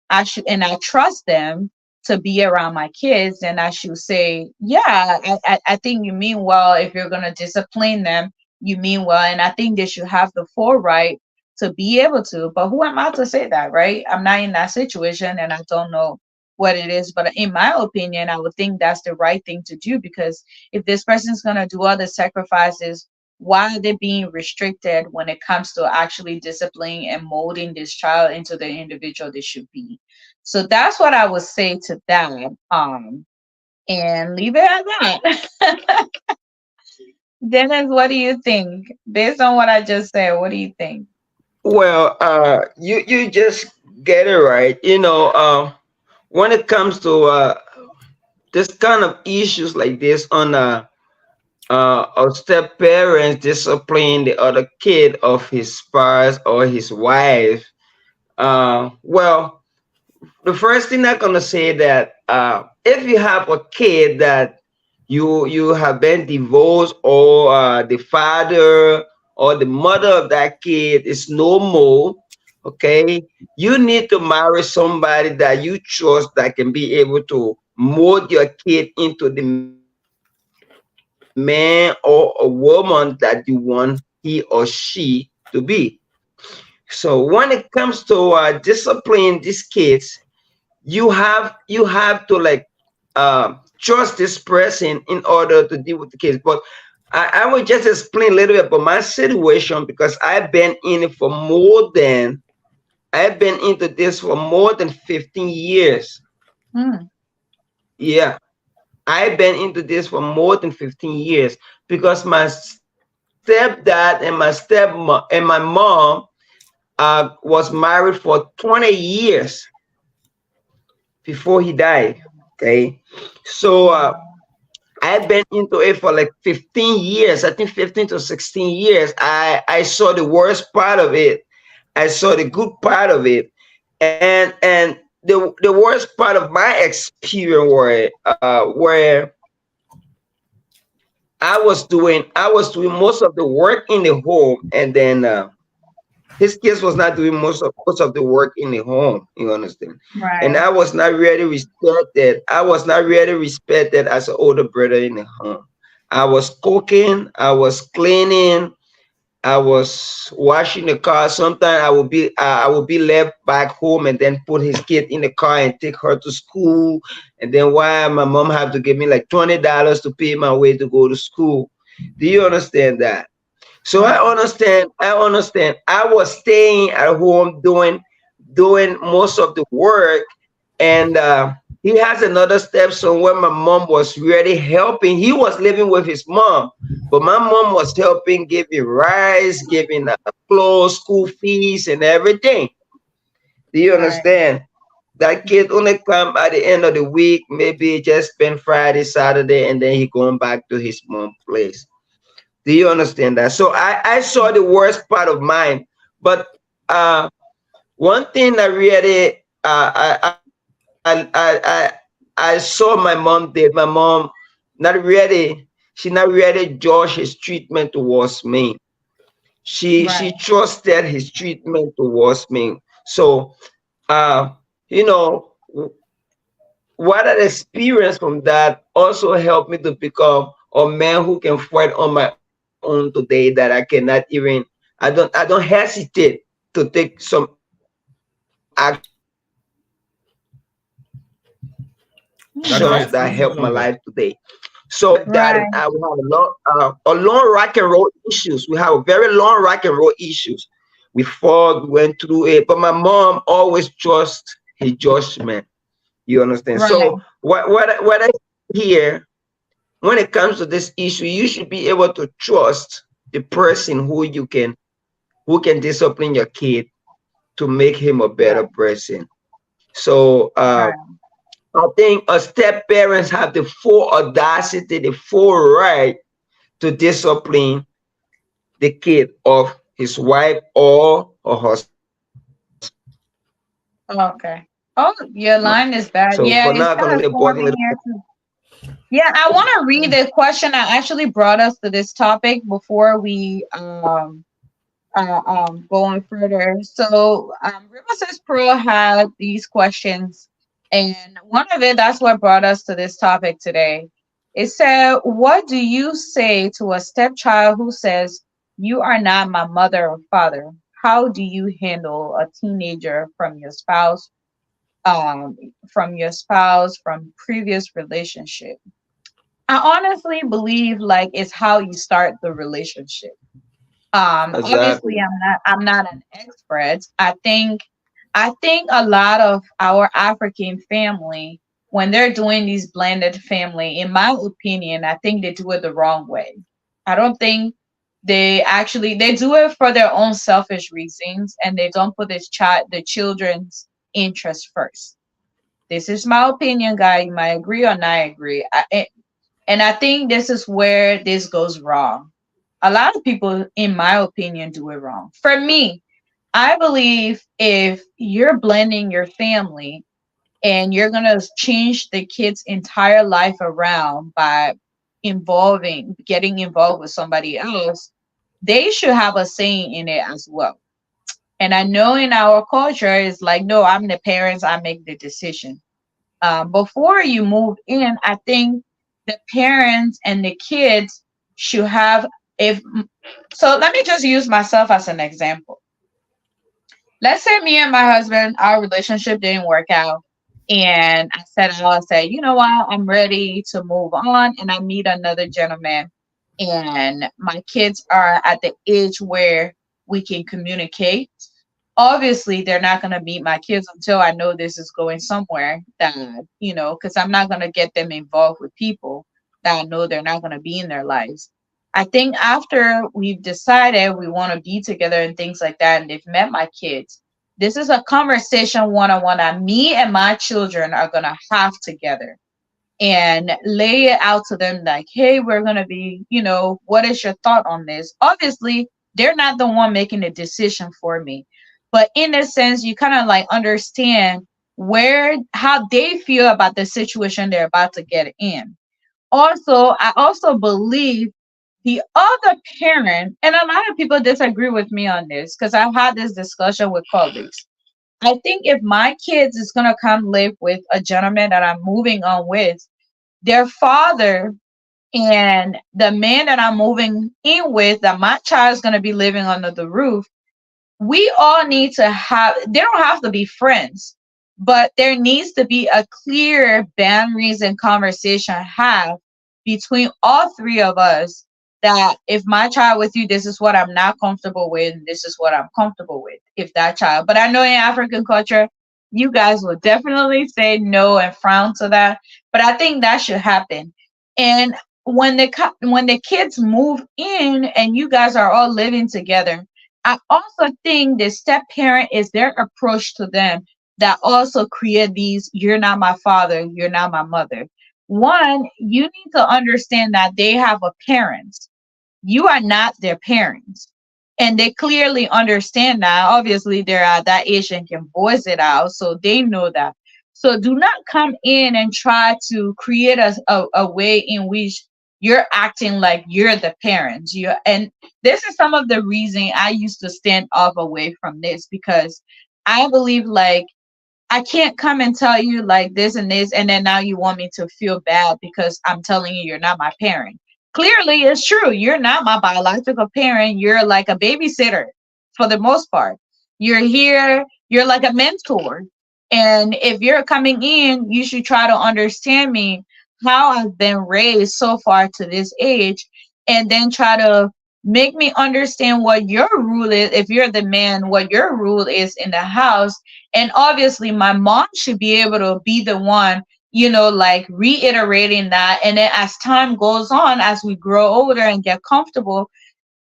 I should, and I trust them to be around my kids, and I should say, yeah, I think you mean well. If you're going to discipline them, you mean well. And I think they should have the full right to be able to. But who am I to say that, right? I'm not in that situation and I don't know what it is. But in my opinion, I would think that's the right thing to do, because if this person's going to do all the sacrifices, why are they being restricted when it comes to actually disciplining and molding this child into the individual they should be? So that's what I would say to that. And leave it at that. Dennis, what do you think? Based on what I just said, what do you think? Well, you just get it right. When it comes to this kind of issues like this on a step parents discipline the other kid of his spouse or his wife. Well, the first thing I'm gonna say that if you have a kid that you have been divorced, or the father or the mother of that kid is no more, okay, you need to marry somebody that you trust that can be able to mold your kid into the man or a woman that you want he or she to be. So when it comes to disciplining these kids, you have to like trust this person in order to deal with the kids. But I will just explain a little bit about my situation, because I've been into this for more than 15 years. Hmm. Yeah, I've been into this for more than 15 years, because my stepdad and my mom was married for 20 years before he died. Okay, so Wow. I've been into it for like 15 years. I think 15 to 16 years. I saw the worst part of it. I saw the good part of it. And the worst part of my experience were where I was doing most of the work in the home, and then his kids was not doing most of the work in the home. You understand? And Right. I was not really respected. I was not really respected as an older brother in the home. I was cooking. I was cleaning. I was washing the car. Sometimes I would be left back home and then put his kid in the car and take her to school. And then why my mom have to give me like $20 to pay my way to go to school. Do you understand that? So I Right. understand. I understand. I was staying at home doing most of the work, and he has another stepson where my mom was really helping. He was living with his mom, but my mom was helping, giving rice, giving clothes, school fees, and everything. Do you Right. understand? That kid only come at the end of the week, maybe just spend Friday, Saturday, and then he going back to his mom place. Do you understand that? So I saw the worst part of mine, but uh, one thing I really I saw my mom did. My mom not really. She not really judge his treatment towards me. She Right. trusted his treatment towards me. So uh, you know what I experienced from that also helped me to become a man who can fight on my own today. That I cannot even I don't hesitate to take some action to help my life today. So I had a lot of issues Oh, before That that's that is helped my good. all life right. today. And Right. we have a long rock and roll issues. We have a very long rock and roll issues. We fought, we went through it, but my mom always trust his judgment. You understand? Right. So what I hear when it comes to this issue, you should be able to trust the person who can discipline your kid to make him a better Right. person. So Right. I think a step parents have the full audacity, the full right to discipline the kid of his wife or her husband. Okay. Oh, your line is So bad. for Yeah, now, I'm it's gonna kind let of boss stormy here too. Yeah, I want to read the question that actually brought us to this topic before we going further. So River says Pro had these questions, and one of it that's what brought us to this topic today. It said, "What do you say to a stepchild who says you are not my mother or father? How do you handle a teenager um, from your spouse, from previous relationship?" I honestly believe like it's how you start the relationship. Obviously exactly. I'm not an expert. I think a lot of our African family, when they're doing these blended family, in my opinion, I think they do it the wrong way. I don't think they do it for their own selfish reasons, and they don't put the children's interest first. This is my opinion, guy. You might agree or not agree. And I think this is where this goes wrong. A lot of people, in my opinion, do it wrong. For me, I believe if you're blending your family and you're going to change the kid's entire life around by getting involved with somebody else, they should have a say in it as well. And I know in our culture, it's like, no, I'm the parents, I make the decision. Before you move in, I think the parents and the kids should have, if so, let me just use myself as an example. Let's say me and my husband, our relationship didn't work out. And I said, you know what? I'm ready to move on. And I meet another gentleman. And my kids are at the age where we can communicate. Obviously, they're not going to meet my kids until I know this is going somewhere that, because I'm not going to get them involved with people that I know they're not going to be in their lives. I think after we've decided we want to be together and things like that, and they've met my kids, this is a conversation one on one that me and my children are going to have together and lay it out to them like, hey, we're going to be, what is your thought on this? Obviously, they're not the one making the decision for me. But in a sense, you kind of like understand how they feel about the situation they're about to get in. also, I also believe the other parent, and a lot of people disagree with me on this because I've had this discussion with colleagues. I think if my kids is gonna come live with a gentleman that I'm moving on with, their father and the man that I'm moving in with, that my child is gonna be living under the roof, we all need to have, they don't have to be friends, but there needs to be a clear boundaries and conversation have between all three of us, that if my child with you, this is what I'm not comfortable with and this is what I'm comfortable with, if that child. But I know in African culture you guys will definitely say no and frown to that, but I think that should happen. And when the kids move in and you guys are all living together, I also think the step parent is their approach to them that also create these, you're not my father, you're not my mother. One, you need to understand that they have a parent. You are not their parents. And they clearly understand that. Obviously, they're at that age and can voice it out, so they know that. So do not come in and try to create a way in which you're acting like you're the parents. You, and this is some of the reason I used to stand off away from this, because I believe like I can't come and tell you like this, and then now you want me to feel bad because I'm telling you you're not my parent. Clearly, it's true. You're not my biological parent. You're like a babysitter for the most part. You're here, you're like a mentor. And if you're coming in, you should try to understand me, how I've been raised so far to this age, and then try to make me understand what your rule is. If you're the man, what your rule is in the house. And obviously my mom should be able to be the one, like reiterating that. And then as time goes on, as we grow older and get comfortable,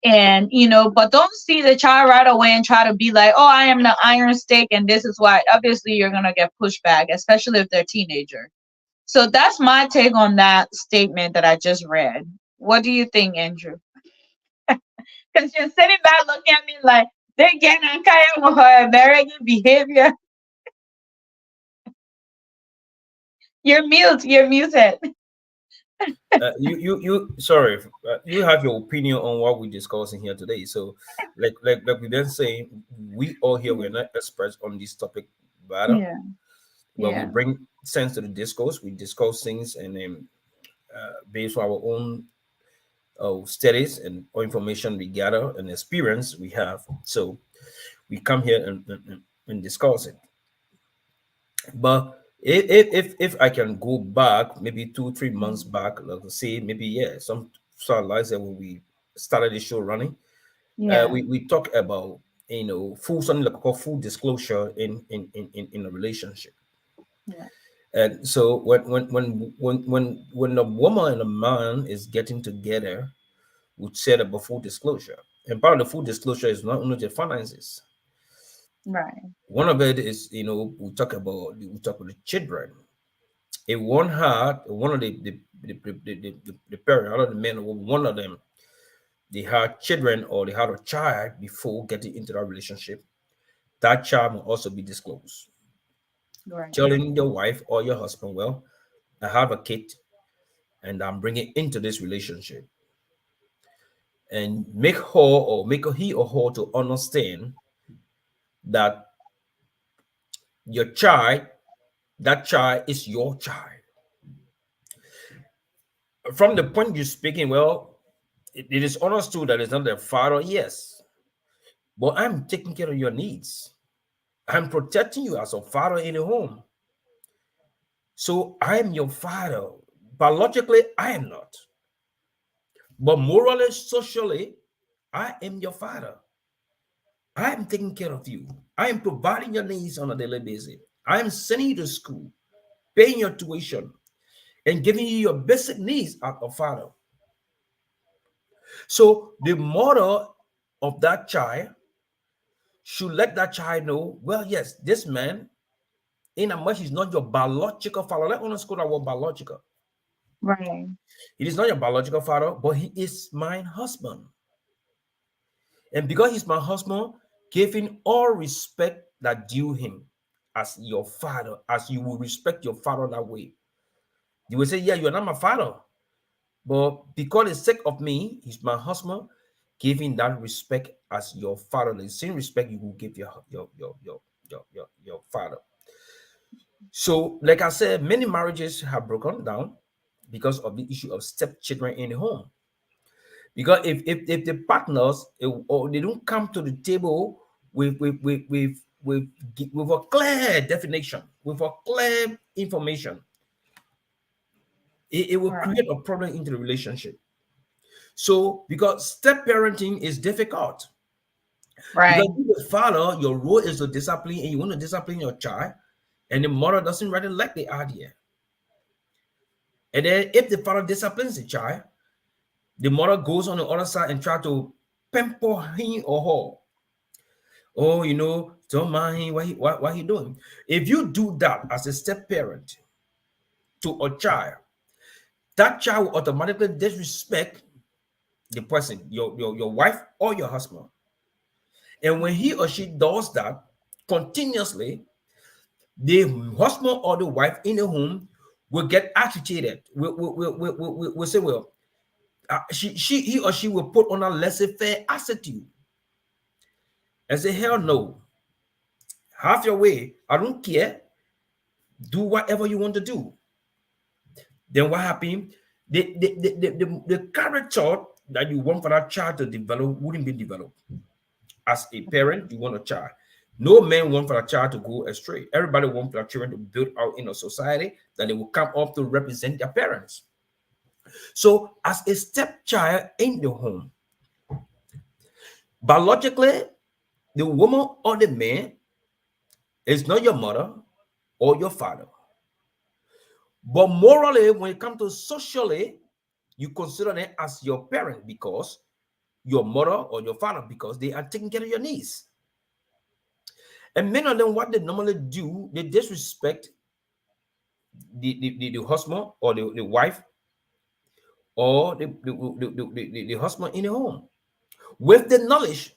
and but don't see the child right away and try to be like, oh, I am the iron stake and this is why. Obviously you're going to get pushback, especially if they're teenager. So that's my take on that statement that I just read. What do you think, Andrew? Because you're sitting back looking at me like they're getting on with her American behavior. You're muted. You sorry, you have your opinion on what we're discussing here today. So, like we then saying, we all here we're not experts on this topic, but Yeah, when we yeah, bring sense to the discourse, we discuss things and based on our own studies and or information we gather and experience we have. So we come here and discuss it. But if I can go back maybe 2 3 months mm, back, like say maybe yeah, some sort of like that when we started the show running, yeah, we talk about full something like called full disclosure in a relationship. yeah, And so when a woman and a man is getting together, we said about full disclosure. And part of the full disclosure is not only the finances. right, One of it is, we talk about the children. If one had one of the parent, one of the men, or one of them, they had children or they had a child before getting into that relationship, that child will also be disclosed. right, Telling your wife or your husband, well, I have a kid and I'm bringing into this relationship, and make her or make he or her to understand that your child, that child is your child. From the point you're speaking, well, it is understood that it's not their father, yes, but I'm taking care of your needs. I'm protecting you as a father in the home. So I am your father. Biologically, I am not. But morally, socially, I am your father. I am taking care of you. I am providing your needs on a daily basis. I am sending you to school, paying your tuition, and giving you your basic needs as a father. So the mother of that child should let that child know, well, yes, this man, in as much he's not your biological father, let us underscore that word biological. right, He is not your biological father, but he is my husband. And because he's my husband, give him all respect that due him as your father, as you will respect your father that way. You will say, yeah, you're not my father, But because the sake of me, he's my husband, giving that respect as your father, the same respect you will give your father. So, like I said, many marriages have broken down because of the issue of stepchildren in the home. Because if the partners or they don't come to the table with a clear definition, with a clear information, it will Right. create a problem into the relationship. So, because step parenting is difficult, because Right. you, the father, your role is to discipline, and you want to discipline your child, and the mother doesn't really like the idea. And then, if the father disciplines the child, the mother goes on the other side and try to pamper him or her. Oh, don't mind him. What he doing? If you do that as a step parent to a child, that child will automatically disrespect the person, your wife or your husband. And when he or she does that continuously, the husband or the wife in the home will get agitated. Will say, well, he or she will put on a laissez-faire attitude and say, hell no, have your way. I don't care. Do whatever you want to do. Then what happened? The character that you want for that child to develop wouldn't be developed. As a parent, you want a child. No man wants for a child to go astray. Everybody wants for their children to build out in a society that they will come up to represent their parents. So, as a stepchild in the home, biologically, the woman or the man is not your mother or your father. But morally, when it comes to socially, you consider them as your parent because your mother or your father because they are taking care of your needs. And many of them, what they normally do, they disrespect the husband or the wife or the husband in the home with the knowledge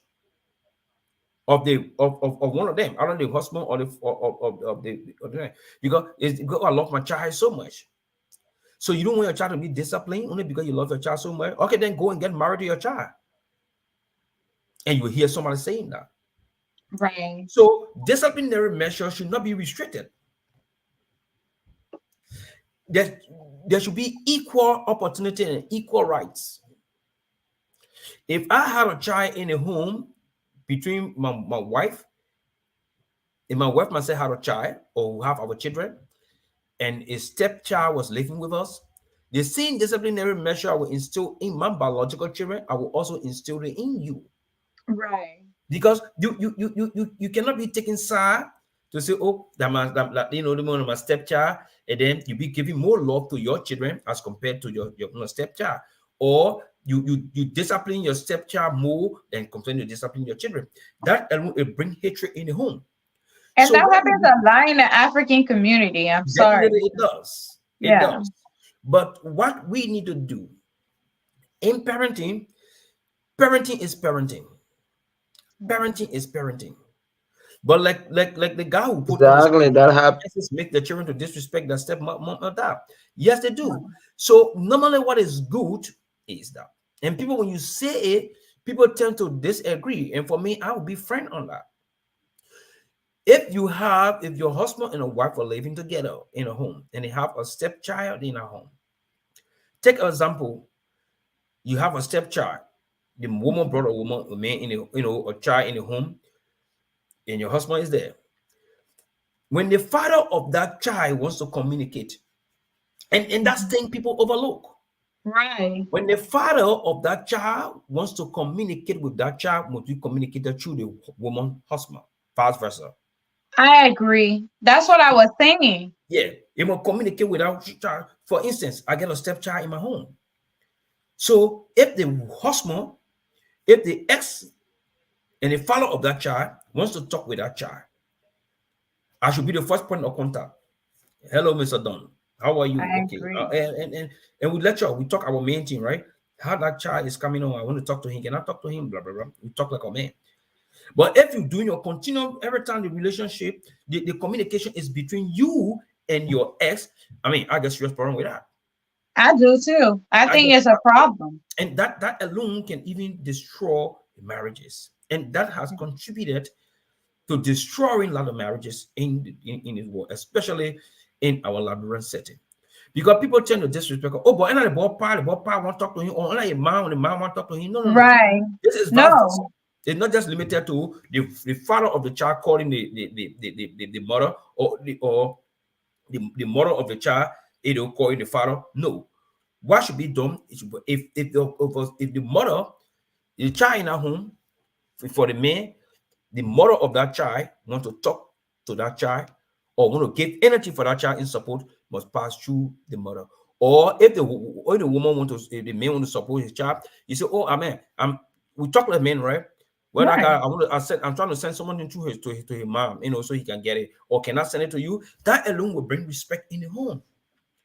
of one of them, either the husband or the because it's because I love my child so much. So you don't want your child to be disciplined only because you love your child so much. Okay, then go and get married to your child. And you will hear somebody saying that. Right. So disciplinary measures should not be restricted. There, there should be equal opportunity and equal rights. If I had a child in a home between my wife, if my wife myself had a child or we have our children, and a stepchild was living with us, the same disciplinary measure I will instill in my biological children, I will also instill it in you. Right. Because you cannot be taking side to say, oh, the one of my stepchild, and then you be giving more love to your children as compared to your stepchild, or you discipline your stepchild more than comparing to discipline your children. That alone will bring hatred in the home. And So that what happens a lot in the African community. I'm sorry. definitely it does. It Yeah. does. But what we need to do in parenting, parenting is parenting. Parenting is parenting. But like the guy who put on the Exactly. screen, That happens. parents make the children to disrespect their step mom or dad. Yes, they do. So normally, what is good is that, and people when you say it, people tend to disagree. And for me, I will be friend on that. If your husband and a wife are living together in a home and they have a stepchild in a home, take an example. You have a stepchild. The woman brought a man in a child in the home, and your husband is there. When the father of that child wants to communicate, and that's thing people overlook. Right. When the father of that child wants to communicate with that child, must be communicated through the woman husband, vice versa. I agree. That's what I was saying. Yeah, he must communicate with that child. For instance, I get a stepchild in my home. So if the husband, if the ex and the father of that child wants to talk with that child, I should be the first point of contact. Hello, Mr. Don. How are you? I Okay. agree. And we lecture, we talk our main thing, right? How that child is coming on. I want to talk to him. Can I talk to him? Blah, blah, blah. We talk like a man. But if you're doing your continuum every time the relationship, the communication is between you and your ex, I mean, I guess you're problem with that. I do too. I I think get it's a problem. and that alone can even destroy marriages, and that has contributed to destroying a lot of marriages in this world, especially in our labyrinth setting. Because people tend to disrespect. Oh, but the ball part want to talk to him, or like a man, the man want to talk to him. No, no, no. Right. This is vice versa. No, It's not just limited to the father of the child calling the mother, or the mother of the child, calling the father. No. What should be done is, if the mother, the child in her home, for the man, the mother of that child want to talk to that child, or want to give energy for that child in support, must pass through the mother. Or if the woman want to, if the man want to support his child, you say, oh, amen, we talk like men, right? Well, that guy, right. I'm trying to send someone into his to his mom, so he can get it, or can I send it to you? That alone will bring respect in the home.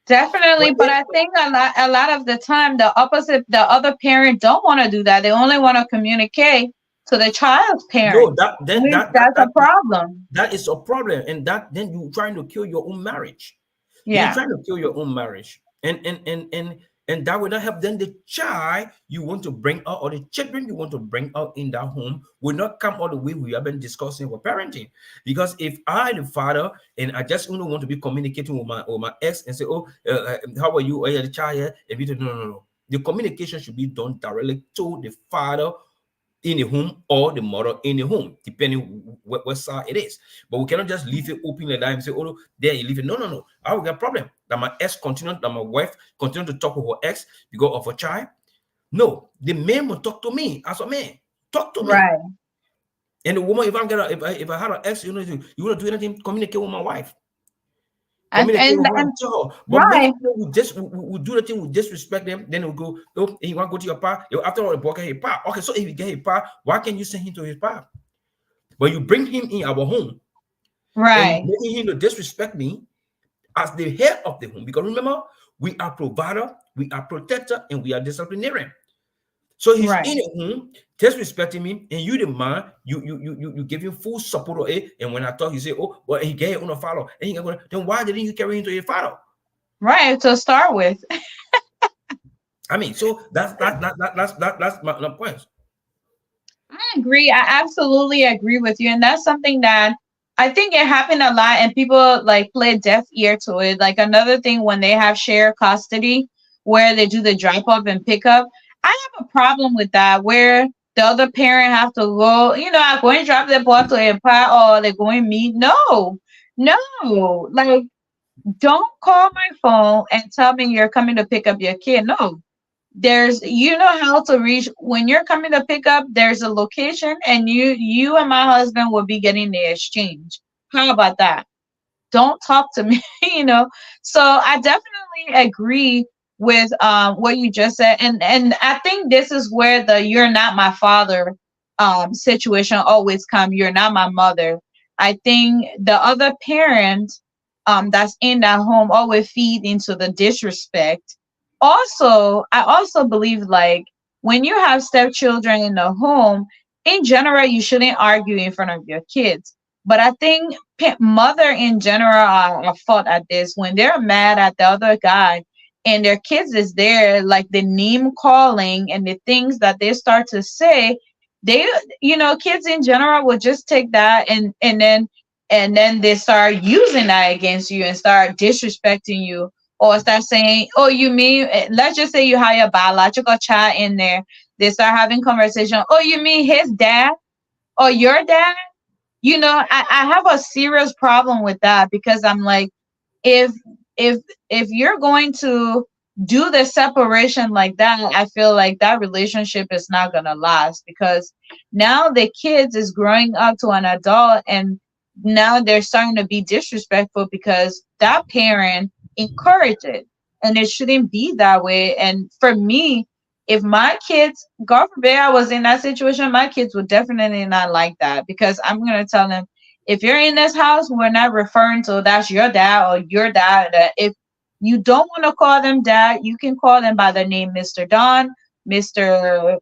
But Definitely, but if I think a lot of the time the other parent don't want to do that. They only want to communicate to the child's no, parent, that then which that that that's that a problem. that is a problem, and that then you trying to kill your own marriage. You're Yeah. trying to kill your own marriage, and that will not help. Then the child you want to bring out, or the children you want to bring out in that home, will not come out the way we have been discussing with parenting. Because if I, the father, and I just only want to be communicating with my ex and say, oh, how are you? Oh, yeah, the child here. If you don't, no, no, no. The communication should be done directly to the father in the home, or the mother in the home, depending what side it is. But we cannot just leave it open like that and say, oh, no, there you leave it. No, no, no. I will get a problem that my wife continue to talk with her ex because of a child. No, the man will talk to me as a man. Talk to me. Right. And the woman, if I had an ex, you want to do anything, communicate with my wife. And Communicate and with her and and tell her. But many right. people will just will do the thing, will disrespect them. Then we'll go, oh, and you want to go to your pa. After all, the boy get his pa. Okay, so if you get his pa, why can't you send him to his pa? But you bring him in our home, and you Right. making him to disrespect me as the head of the home. Because remember, we are provider, we are protector, and we are disciplinarian. So he's Right. in the home disrespecting me, and you the man, you give him full support of it. And when I talk, you say, oh, well, he gave on a follow, and he go, then why didn't you carry him to your father? Right. To start with. I mean, so that's my point. I agree. I absolutely agree with you. And that's something that I think it happened a lot and people like play deaf ear to it. Like another thing when they have shared custody where they do the drop off and pick up. I have a problem with that where the other parent have to go, I'm going to drop their boy to a part or they're going to meet. No, no. Like don't call my phone and tell me you're coming to pick up your kid. No, there's how to reach when you're coming to pick up, there's a location and you and my husband will be getting the exchange. How about that? Don't talk to me. So I definitely agree with what you just said, and I think this is where the "you're not my father" situation always come. You're not my mother. I think the other parent that's in that home always feed into the disrespect. Also, I also believe like when you have stepchildren in the home, in general you shouldn't argue in front of your kids, but I think mother in general are fault at this when they're mad at the other guy and their kids is there, like the name calling and the things that they start to say. They, kids in general will just take that and then they start using that against you and start disrespecting you or start saying, oh, you mean, let's just say you hire a biological child in there. They start having conversation. Oh, you mean his dad or your dad? I have a serious problem with that because I'm like, if if if you're going to do the separation like that, I feel like that relationship is not gonna last because now the kids is growing up to an adult and now they're starting to be disrespectful because that parent encouraged it and it shouldn't be that way. And for me, if my kids, God forbid I was in that situation, my kids would definitely not like that because I'm gonna tell them if you're in this house, we're not referring to that's your dad or your dad. If you don't want to call them dad, you can call them by the name Mr. Don, Mr.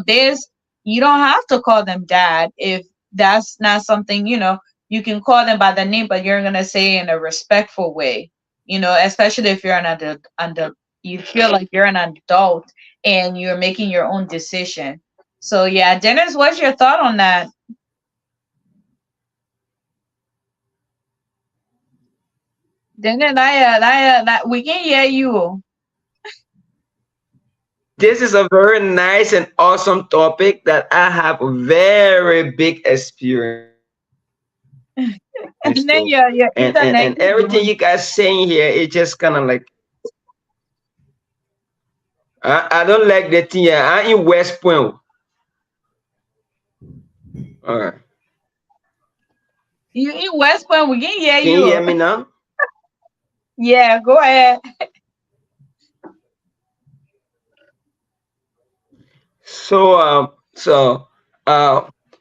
This. You don't have to call them dad if that's not something, you can call them by the name, but you're going to say in a respectful way, especially if you're an adult, you feel like you're an adult and you're making your own decision. So yeah, Dennis, what's your thought on that? Dennis, that we can hear you. This is a very nice and awesome topic that I have a very big experience to. And And then your everything you internet guys is saying going. here, it just kind of like, I don't like the thing. I'm in West Point. All right. You in West Point, we can hear Can you hear you. me now? Yeah, go ahead. So,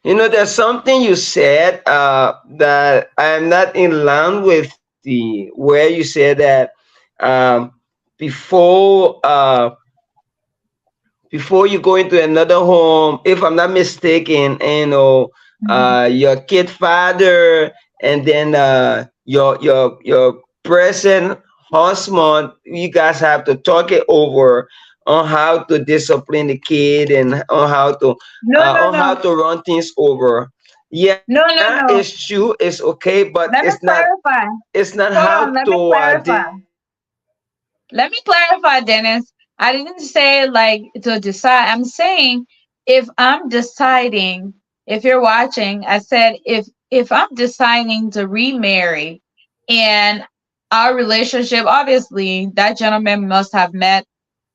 there's something you said that I'm not in line with the where you said that um, before before you go into another home, if I'm not mistaken, Mhm. your kid father and then your present husband, you guys have to talk it over on how to discipline the kid and No, no, on how no. to run things over. Yeah, No, no, it's no. true, it's okay, but Let me clarify. it's not Hold how on, let me to clarify. Let me clarify, Dennis. I didn't say like to decide. I'm saying if I'm deciding, if you're watching, I said if I'm deciding to remarry and our relationship, obviously that gentleman must have met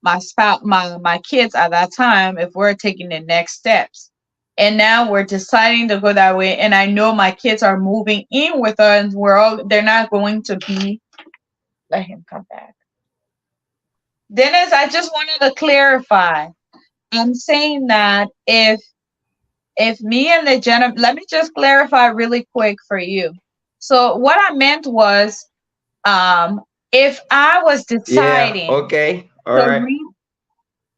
my spouse, my kids at that time if we're taking the next steps. And now we're deciding to go that way. And I know my kids are moving in with us. They're not going to be, let him come back. Dennis, I just wanted to clarify. I'm saying that if me and the gentleman, let me just clarify really quick for you. So what I meant was, um, if I was Yeah, deciding okay, all to right. re,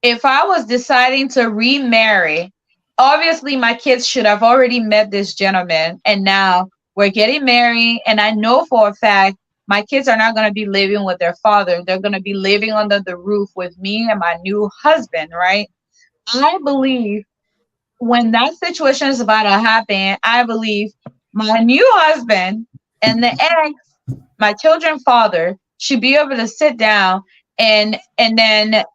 if I was deciding to remarry, obviously my kids should have already met this gentleman, and now we're getting married, and I know for a fact my kids are not going to be living with their father. They're going to be living under the roof with me and my new husband, right? I believe when that situation is about to happen, I believe my new husband and the ex, my children's father, should be able to sit down and then and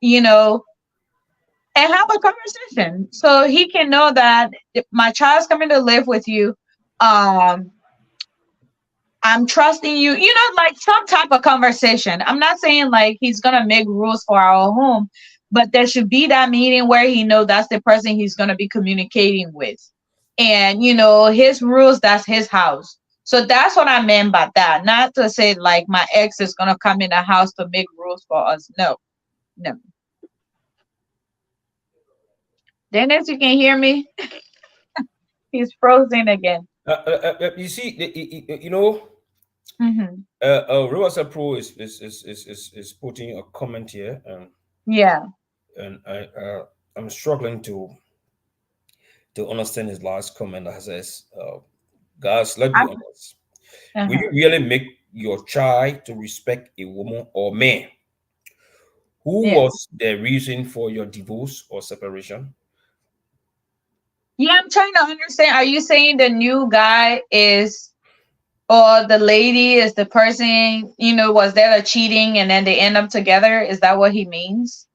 have a conversation so he can know that if my child's coming to live with you. Um, I'm trusting you, like some type of conversation. I'm not saying like he's gonna make rules for our home, but there should be that meeting where he knows that's the person he's gonna be communicating with. And his rules, that's his house. So that's what I meant by that. Not to say like my ex is gonna come in the house to make rules for us. No, no. Dennis, you can hear me? He's frozen again. You see, Hmm. Rosa Pro is putting a comment here, Yeah. and I'm struggling to understand his last comment that says, "Guys, let's be I'm, honest. Will you uh-huh. really make your child to respect a woman or man who Yeah. was the reason for your divorce or separation?" Yeah, I'm trying to understand. Are you saying the new guy is, or the lady is the person, was there a cheating and then they end up together? Is that what he means?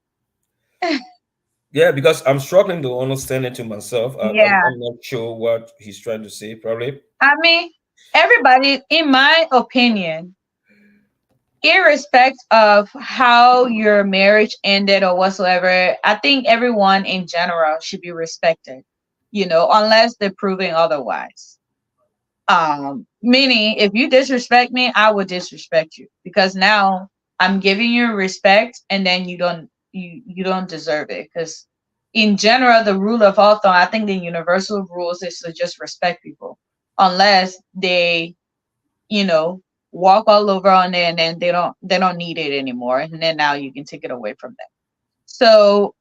Yeah, because I'm struggling to understand it to myself. Yeah. I'm not sure what he's trying to say. Probably. I mean, everybody, in my opinion, irrespective of how your marriage ended or whatsoever, I think everyone in general should be respected, unless they're proving otherwise. Meaning if you disrespect me, I will disrespect you because now I'm giving you respect and then you don't deserve it. Because in general, the rule of all thumb, I think the universal rules is to just respect people unless they you know walk all over on it and then they don't need it anymore, and then now you can take it away from them. So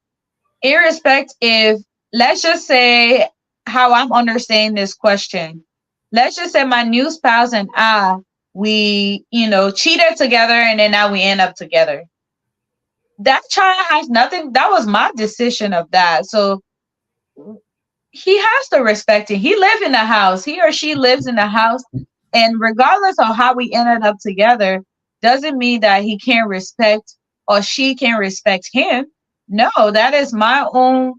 irrespective, if, let's just say, how I'm understanding this question, let's just say my new spouse and I, we cheated together and then now we end up together. that child has nothing. That was my decision of that. So he has to respect it. He live in the house. He or she lives in the house. And regardless of how we ended up together, doesn't mean that he can't respect or she can respect him. No, that is my own,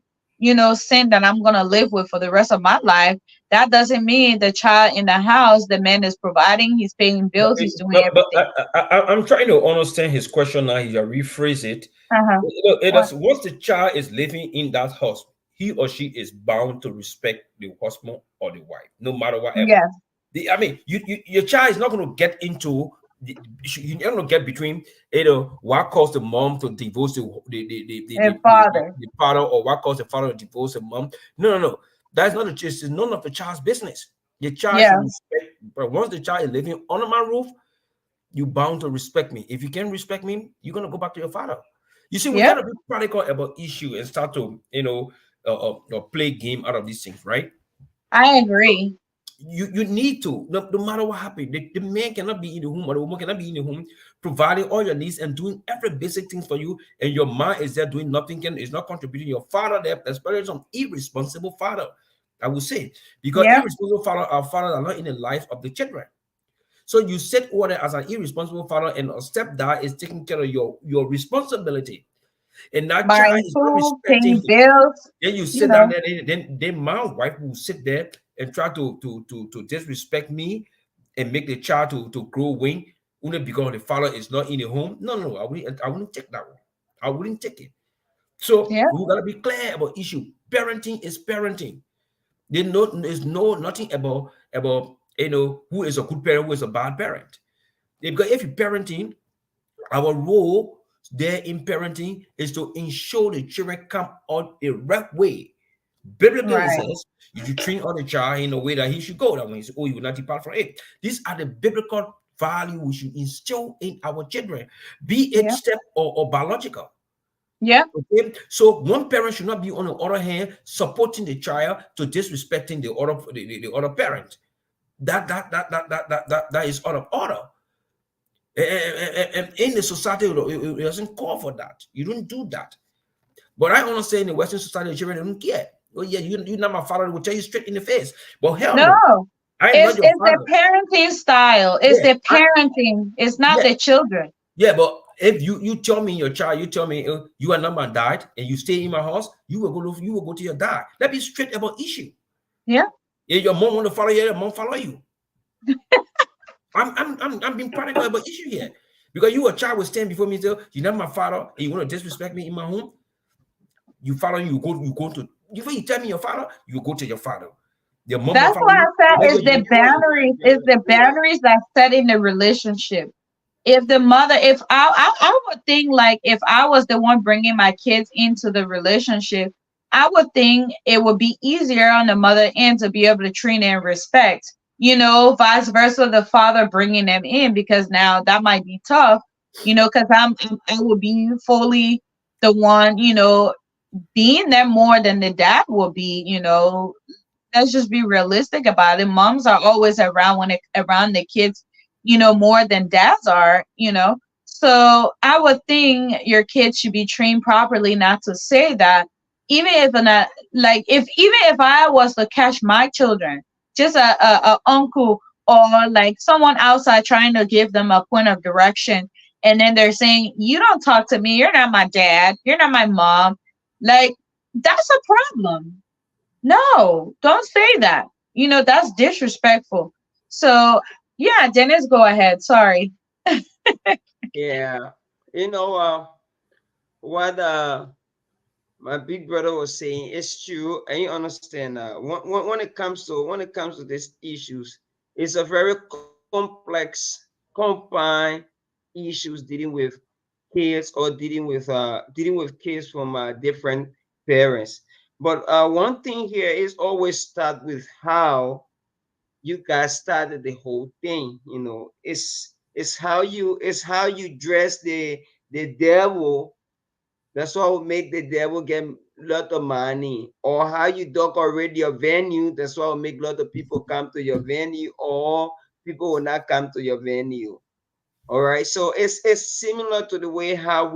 sin that I'm gonna live with for the rest of my life. That doesn't mean the child in the house, the man is providing, he's paying bills, he's doing But everything. I'm trying to understand his question now. He rephrase it. Uh-huh. It What? is once the child is living in that house, he or she is bound to respect the husband or the wife, no matter whatever. Yes. I mean, your child is not going to get into you're not going to get between what caused the mom to divorce And father. the father, or what caused the father to divorce the mom. No. That's not the it's none of the child's business. Your child should Yeah. respect, but once the child is living under my roof, you bound to respect me. If you can't respect me, you're gonna go back to your father. You see, we Yep. gotta be practical about issue and start to play game out of these things, right? I agree. You need to, no matter what happened, the man cannot be in the home or the woman cannot be in the home providing all your needs and doing every basic things for you, and your mind is there doing nothing, is not contributing. Your father there, especially some irresponsible father, I would say, because Yep. irresponsible father, our fathers are not in the life of the children. So you set order as an irresponsible father, and a stepdad is taking care of your responsibility, and that child Buying is not food, respecting paying you. bills, Then you you sit down know. there, then my wife will sit there and try to disrespect me and make the child to grow wing only because the father is not in the home. No, I wouldn't take that one. I wouldn't take it. So Yeah. we gotta be clear about issue. Parenting is parenting. There's no nothing about who is a good parent, who is a bad parent. Because if you're parenting, our role there in parenting is to ensure the children come out the right way. Biblically, it Right. says you should train on the child in a way that he should go. That when he says, "Oh, you will not depart from it." These are the biblical value we should instill in our children, be it Yeah. step or biological. Yeah. Okay, so one parent should not be on the other hand supporting the child to disrespecting the other parent. That is out of order. And in the society, it doesn't call for that. You don't do that. But I understand in the Western society, the children don't care. Oh yeah, you're not my father. Will tell you straight in the face. But hell no, No. I am not It's your it's the father. parenting style. It's Yeah, the parenting. It's not yeah, the children. yeah. But if you tell me your child, you tell me you are not my dad, and you stay in my house, you will go to your dad. Let me straight about issue. Yeah. If your mom want to follow you, your mom follow you. I'm being practical about issue here. Because you a child will stand before me and say, you're not my father, and you want to disrespect me in my home. You go to before you tell me your father, you go to your father. Your mom will That's follow why you. I said Maybe it's the boundaries. It's the boundaries that set in the relationship. If the mother, if I would think like if I was the one bringing my kids into the relationship, I would think it would be easier on the mother end to be able to train and respect. Vice versa, the father bringing them in because now that might be tough. Because I would be fully the one, being there more than the dad will be. Let's just be realistic about it. Moms are always around when around the kids, more than dads are. So I would think your kids should be trained properly not to say that. Even if not, like if even if I was to catch my children, just a uncle or like someone outside trying to give them a point of direction, and then they're saying, "You don't talk to me. You're not my dad. You're not my mom." Like that's a problem. No, don't say that. That's disrespectful. So, yeah, Dennis, go ahead. Sorry. Yeah. You know, what my big brother was saying is true, and you understand when it comes to these issues, it's a very complex, combined issues dealing with kids or dealing with kids from different parents. But one thing here is always start with how you guys started the whole thing. It's how you dress the devil. That's what will make the devil get lot of money. Or how you decorate your venue. That's what will make a lot of people come to your venue, or people will not come to your venue. All right. So it's similar to the way how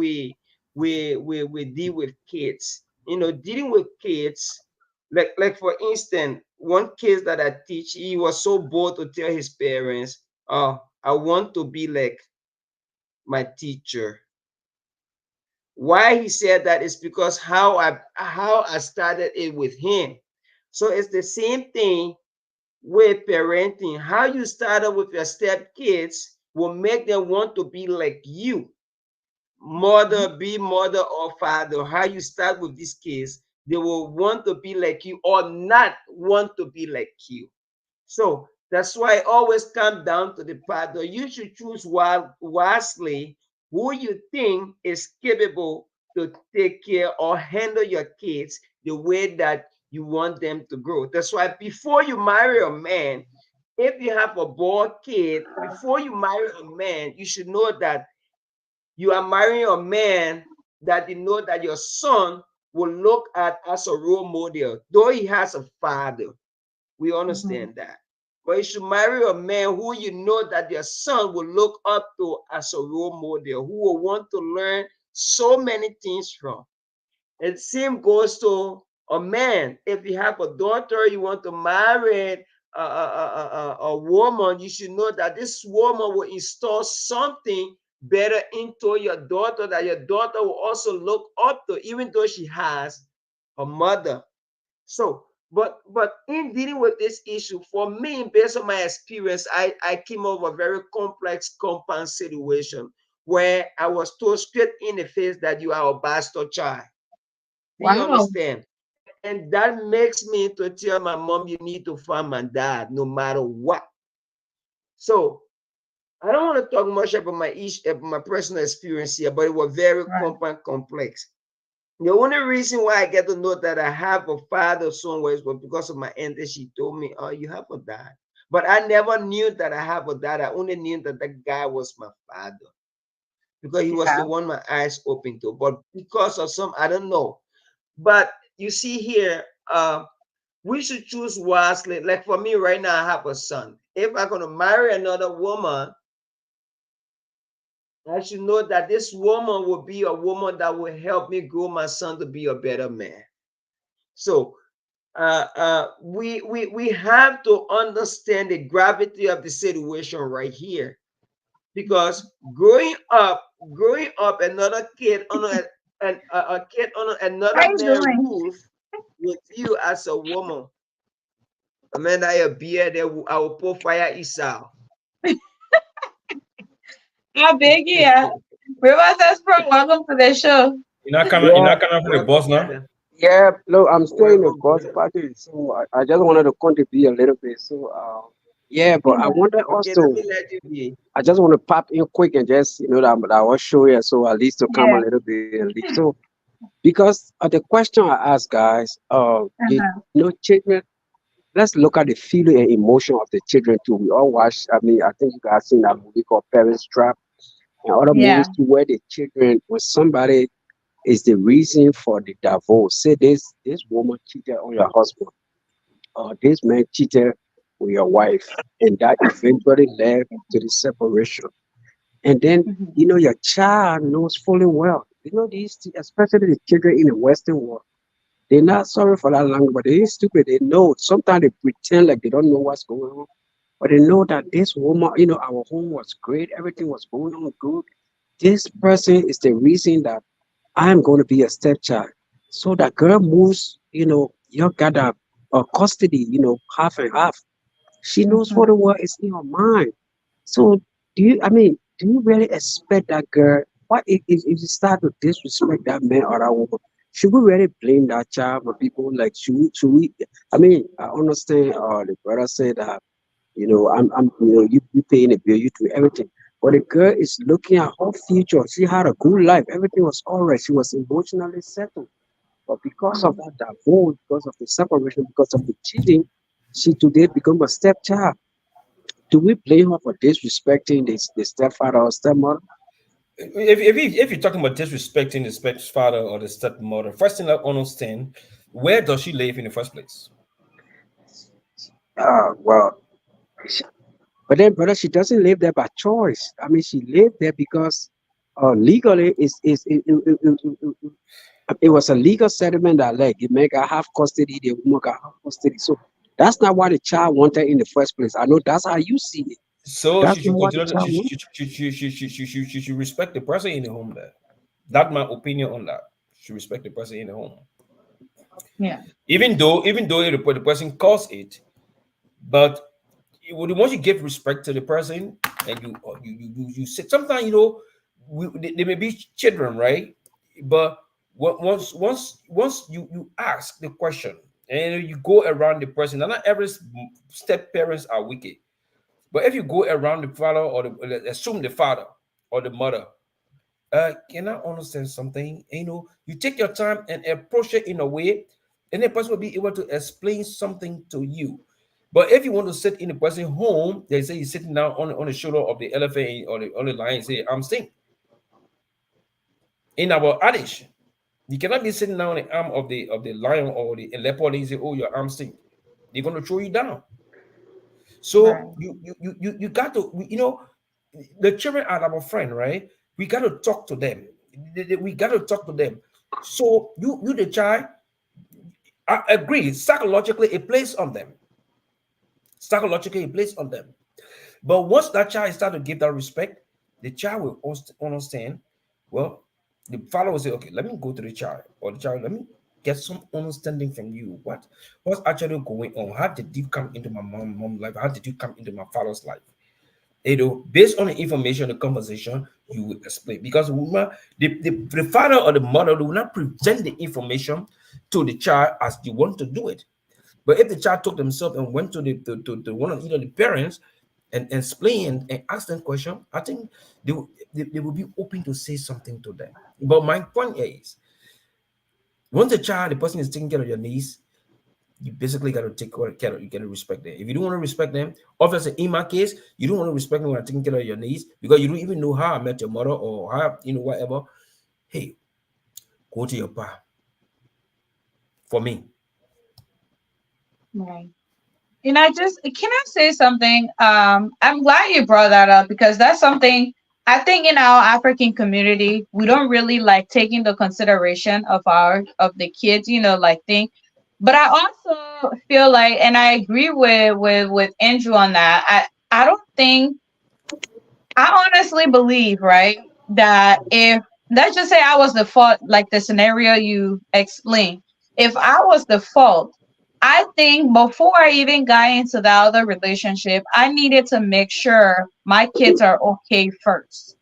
we deal with kids. Dealing with kids, like for instance, one case that I teach, he was so bold to tell his parents, "Oh, I want to be like my teacher." Why he said that is because how I started it with him. So it's the same thing with parenting. How you started with your step kids will make them want to be like you. Mhm. Mother or father. How you start with these kids, they will want to be like you or not want to be like you. So that's why it always comes down to the part that you should choose wisely who you think is capable to take care or handle your kids the way that you want them to grow. That's why before you marry a man, if you have a boy kid, before you marry a man, you should know that you are marrying a man that you know that your son will look at as a role model, though he has a father. We Mhm. understand that. But you should marry a man who you know that your son will look up to as a role model, who will want to learn so many things from. And same goes to a man. If you have a daughter, you want to marry a woman, you should know that this woman will install something better into your daughter that your daughter will also look up to, even though she has a mother. So, but in dealing with this issue, for me, based on my experience, I came up with a very complex compound situation where I was told straight in the face that you are a bastard child. Do you Wow. understand? And that makes me to tell my mom, you need to find my dad no matter what. So I don't want to talk much about my personal experience here, but it was very Right. compound complex. The only reason why I get to know that I have a father somewhere was because of my aunt. And she told me, "Oh, you have a dad." But I never knew that I have a dad. I only knew that that guy was my father because he was the Yeah. one my eyes opened to. But because of some, I don't know. But you see here, we should choose wisely. Like for me right now, I have a son. If I'm gonna marry another woman, I should know that this woman will be a woman that will help me grow my son to be a better man. So we have to understand the gravity of the situation right here because growing up another kid on a kid on How another you man's doing? roof with you as a woman. Amanda, your beard, I will pour fire Esau. How big you are? Where was that from? Welcome to the show. You're Yeah, not kind of the boss Welcome, now. brother. yeah. Look, I'm still in the Welcome, bus brother. party, so I just wanted to contribute a little bit. So, yeah, but I Yeah. wanted Okay, let also, me let you be. I just want to pop in quick and just, that I was sure here, so at least to come a Yeah. little bit at least. So, because the question I ask, guys, Uh-huh. children, let's look at the feeling and emotion of the children too. We all watch, I mean, I think you guys seen that movie called Parents Trap and other movies Yeah. too, where the children, when somebody is the reason for the divorce. Say this woman cheated on your husband, or this man cheated with your wife, and that eventually led to the separation. And then Mhm. your child knows fully well. Especially the children in the Western world, they're not sorry for that language, but they ain't stupid. They know. Sometimes they pretend like they don't know what's going on, but they know that this woman, our home was great, everything was going on good. This person is the reason that I'm going to be a stepchild. So that girl moves, you got a custody, half and half. She knows what Mhm. the word is in her mind. So do you really expect that girl? What if you start to disrespect that man or that woman? Should we really blame that child for people? Like, should we? I mean, I understand, the brother said that, you paying the bill, you do everything. But the girl is looking at her future. She had a good life. Everything was all right. She was emotionally settled. But because of Mhm. that divorce, because of the separation, because of the cheating, she today become a stepchild. Do we blame her for disrespecting the stepfather or stepmother? If you're talking about disrespecting the stepfather or the stepmother, first thing I understand, where does she live in the first place? Well, she, but then, brother, she doesn't live there by choice. I mean, she lived there because, Legally, it was a legal settlement that like the man got half custody, the woman got half custody. So that's not what the child wanted in the first place. I know that's how you see it. So That's she should not what the continue to, child wanted. she should respect the person in the home there. That's my opinion on that. She respect the person in the home. Yeah. Even though the person caused it, but once you give respect to the person and you sit, sometimes they may be children, right? But once you ask the question and you go around the person, and not every step parents are wicked, but if you go around the father or assume the father or the mother, can I understand something? You take your time and approach it in a way, and the person will be able to explain something to you. But if you want to sit in the person's home, they say you're sitting down on the shoulder of the elephant or the lion, say, I'm stink. In our adage, you cannot be sitting down on the arm of the lion or the leopard and say, oh, your arm stink. They're gonna throw you down. So Right. you got to the children are our friend, right? We got to talk to them. We got to talk to them. So you the child, I agree. Psychologically, it plays on them. Psychologically, it plays on them. But once that child start to give that respect, the child will understand. Well, the father will say, "Okay, let me go to the child, or the child, let me get some understanding from you. What's actually going on? How did you come into my mom life? How did you come into my father's life? Based on the information, the conversation, you will explain. Because woman, the father or the mother will not present the information to the child as you want to do it. But if the child took themselves and went to the one of either the parents and explain and ask them question, I think they will be open to say something to them. But my point is, once the person is taking care of your niece, you basically got to take care of, you got to respect them. If you don't want to respect them, obviously in my case, you don't want to respect me when I'm taking care of your niece because you don't even know how I met your mother or how, whatever. Hey, go to your pa for me. Right. And I just can I say something? I'm glad you brought that up because that's something I think in our African community we don't really like taking the consideration of the kids, like think. But I also feel like, and I agree with Andrew on that. I don't think I honestly believe, right, that if let's just say I was the fault, like the scenario you explained, if I was the fault, I think before I even got into the other relationship, I needed to make sure my kids are okay first.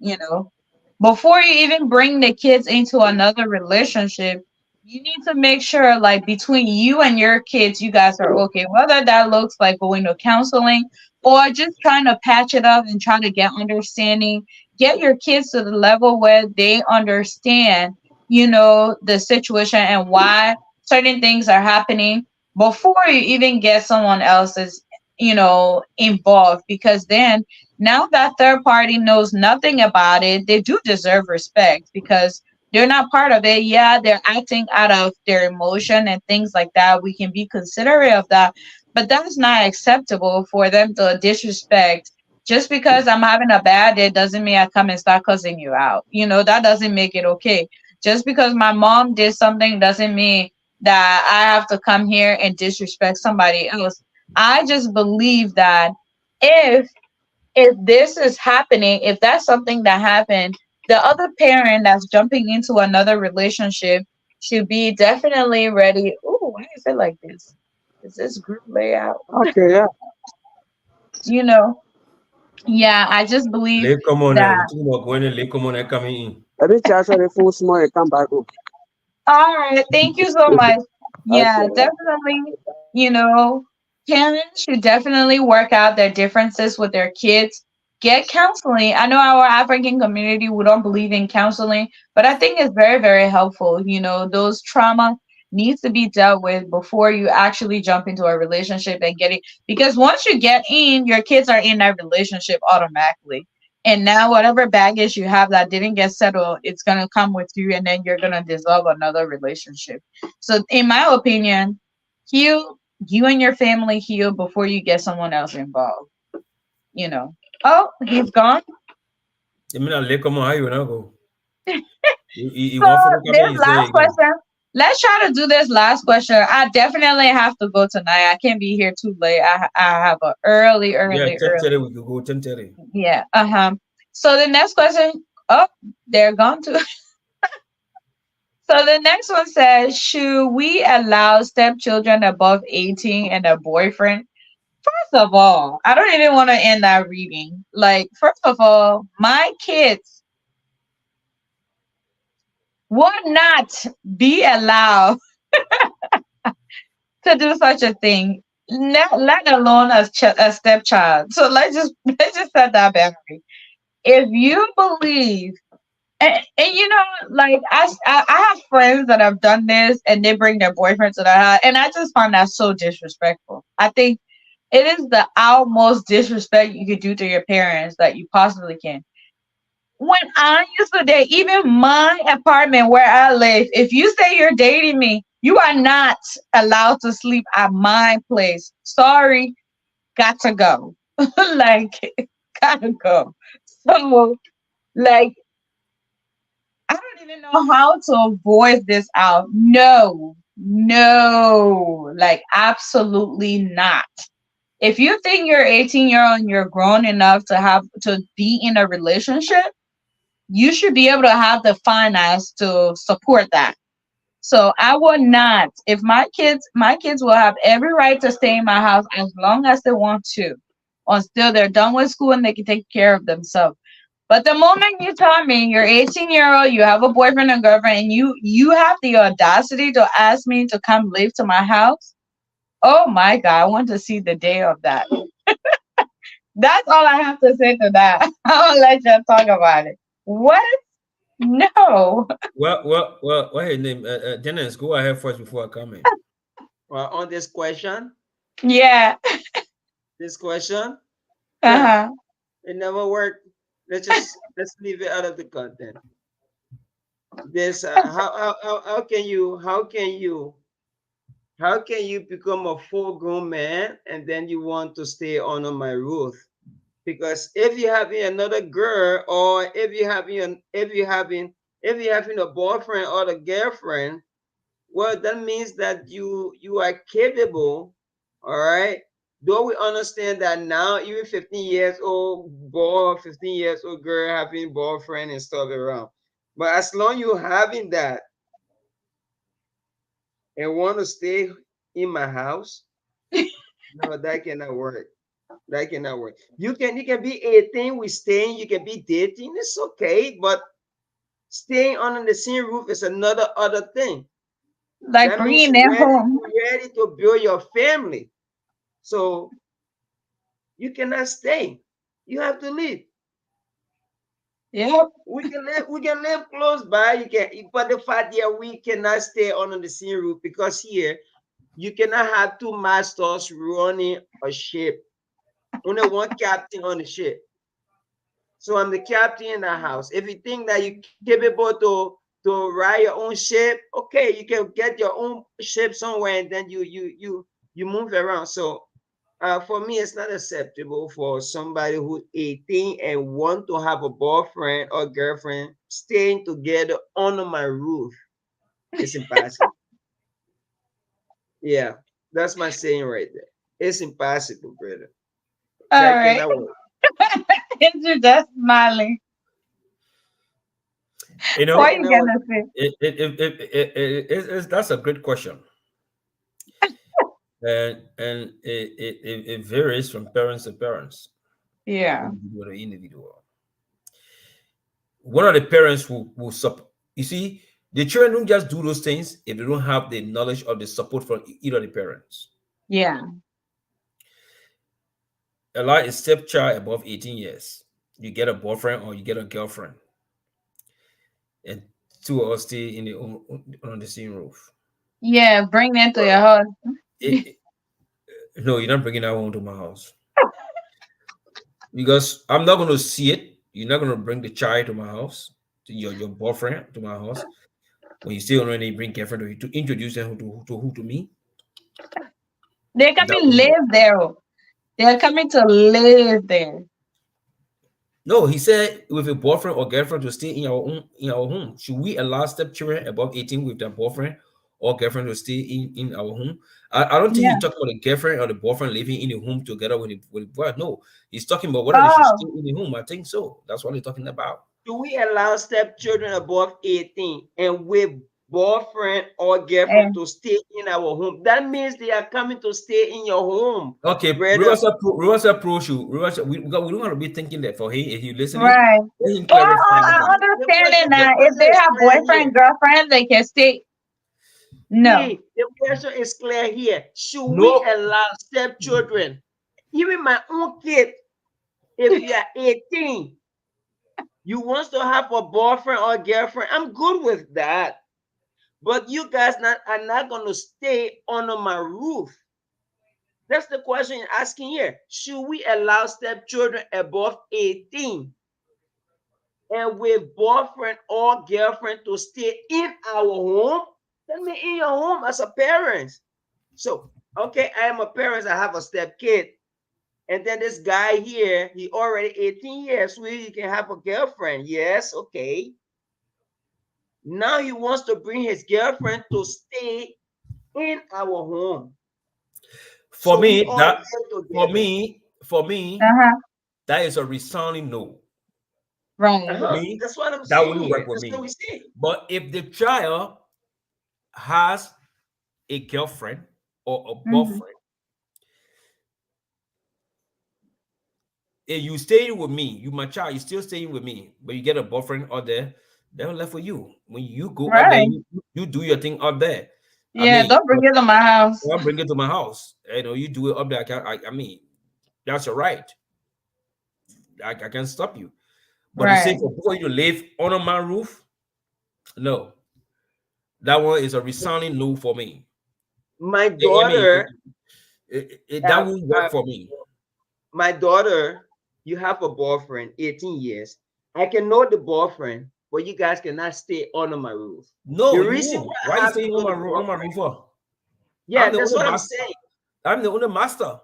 Before you even bring the kids into another relationship, you need to make sure, like, between you and your kids, you guys are okay. Whether that looks like going to counseling or just trying to patch it up and try to get understanding, get your kids to the level where they understand, the situation and why certain things are happening before you even get someone else's, involved. Because then now that third party knows nothing about it, they do deserve respect because they're not part of it. Yeah, they're acting out of their emotion and things like that. We can be considerate of that, but that's not acceptable for them to disrespect. Just because I'm having a bad day doesn't mean I come and start cussing you out. That doesn't make it okay. Just because my mom did something doesn't mean that I have to come here and disrespect somebody else. I just believe that if if this is happening, if that's something that happened, the other parent that's jumping into another relationship should be definitely ready. Oh, why is it like this? Is this group layout? Okay, yeah. You know, yeah, I just believe Late come on, that. we think about going in, late come on, coming in. Let me charge for the full small and come back home. All right, thank you so much. Yeah, Okay. definitely. You know, Parents should definitely work out their differences with their kids. Get counseling. I know our African community, we don't believe in counseling, but I think it's very, very helpful. Those trauma needs to be dealt with before you actually jump into a relationship and get it. Because once you get in, your kids are in that relationship automatically. And now whatever baggage you have that didn't get settled, it's gonna come with you, and then you're gonna dissolve another relationship. So in my opinion, heal you and your family, heal before you get someone else involved. You know. Oh, he's gone. I mean, late come on, how you wanna go? You So want photo copy? this You say last again. question. Let's try to do this last question. I definitely have to go tonight. I can't be here too late. I have a Yeah, ten early. thirty. We could go 10:30. Yeah. So the next question. Oh, they're gone too. So the next one says, should we allow stepchildren above 18 and a boyfriend? First of all, I don't even want to end that reading. Like, first of all, my kids would not be allowed to do such a thing, let alone a stepchild. So let's just set that boundary. If you believe, and you know, like I have friends that have done this, and they bring their boyfriend to the house, and I just find that so disrespectful. I think it is the utmost disrespect you could do to your parents that you possibly can. When I used to date, even my apartment where I live, if you say you're dating me, you are not allowed to sleep at my place. Sorry, got to go. Like, gotta go. So, like, I don't even know how to voice this out. No, no, like, absolutely not. If you think you're 18-year-old and you're grown enough to have to be in a relationship, you should be able to have the finance to support that. So I will not. If my kids will have every right to stay in my house as long as they want to, until they're done with school and they can take care of themselves. But the moment you tell me you're 18-year-old, you have a boyfriend and girlfriend, and you have the audacity to ask me to come live to my house, oh my God, I want to see the day of that. That's all I have to say to that. I'll let you talk about it. What? No. What his name? Dennis, go ahead first before I come in. Well, on Yeah. this question, huh, Uh-huh. it never worked. Let's leave it out of the content. This how can you become a full grown man and then you want to stay under my roof? Because if you're having another girl, or if you having a boyfriend or a girlfriend, well, that means that you are capable, all right. Though we understand that now, even 15 years old boy, 15 years old girl having boyfriend and stuff around, but as long you having that and want to stay in my house, no, that cannot work. That cannot work. You can be 18 with staying, you can be dating, it's okay, but staying under the same roof is another other thing. Like That means bringing them home. you're ready to build your family. So you cannot stay. You have to leave. Yep. We can live close by. You can, but the fact that we cannot stay under the same roof, because here you cannot have two masters running a ship. Only one captain on the ship. So I'm the captain in the house. If you think that you're capable to ride your own ship, okay, you can get your own ship somewhere, and then you move around. So for me, it's not acceptable for somebody who's 18 and want to have a boyfriend or girlfriend staying together under my roof. It's impossible. Yeah, that's my saying right there. It's impossible, brother. All That right. cannot work. You're just smiling. You That What know, you cannot work. gonna say? that's a great question, and it varies from parents to parents, Yeah. individual to individual. One of the parents will support. You see, the children don't just do those things if they don't have the knowledge or the support from either of the parents. Yeah. Allow a stepchild above 18 years. You get a boyfriend or you get a girlfriend, and two of us stay in on the same roof. Yeah. Bring them to your Well, house. it, no, you're not bringing that one to my house because I'm not going to see it. You're not going to bring the child to my house, to your boyfriend to my house. When you still already bring girlfriend to introduce them to me, They're that coming won't work. live there. They're coming to live there. No, he said with a boyfriend or girlfriend to stay in our home. Should we allow stepchildren above 18 with their boyfriend or girlfriend to stay in our home? I don't think he's Yeah. talking about the girlfriend or the boyfriend living in the home together with the boy. No, he's talking about whether they should stay Oh, in the home. I think so. That's what he's talking about. Do we allow stepchildren above 18 and with boyfriend or girlfriend and to stay in our home? That means they are coming to stay in your home, Okay, brother. Riverside Pro shoe. Riverside, we don't want to be thinking that for him. If you listening, right. let him Oh, clarify I that. understand it The now. If question they is have clear here. boyfriend, girlfriend, they can stay. No. See, the question is clear here. Should we No, allow stepchildren, even my own kid, if you are 18, you want to have a boyfriend or girlfriend, I'm good with that. But you guys are not going to stay under my roof. That's the question you're asking here. Should we allow stepchildren above 18 and with boyfriend or girlfriend to stay in our home? Tell me in your home as a parent. So, okay, I am a parent, I have a step kid. And then this guy here, he already 18 years, so he can have a girlfriend. Yes, okay. Now he wants to bring his girlfriend to stay in our home. for So we me all that live for together. me for me Uh-huh. that is a resounding no. Right. For me, That's what I'm that saying wouldn't here. work with That's what me. we say. But if the child has a girlfriend or a Hmm. boyfriend, and you staying with me, you my child, you still staying with me, but you get a boyfriend out there, they're left for you. When you go out there, Right. you do your thing out there. I Yeah, mean, don't bring it to my house. I'll bring it to my house. You do it up there. I mean, that's your right. I can't stop you. But to say Right. for both of you to live under my roof, no, that one is a resounding no for me. My I mean, daughter, that uh, won't uh, work for me. my daughter, you have a boyfriend, 18 years. I can know the boyfriend, but you guys cannot stay under my roof. The No, you reason won't. why Why I you have to staying know the on my boyfriend, roof for? I'm yeah, the that's only what I'm master. saying. I'm the only master.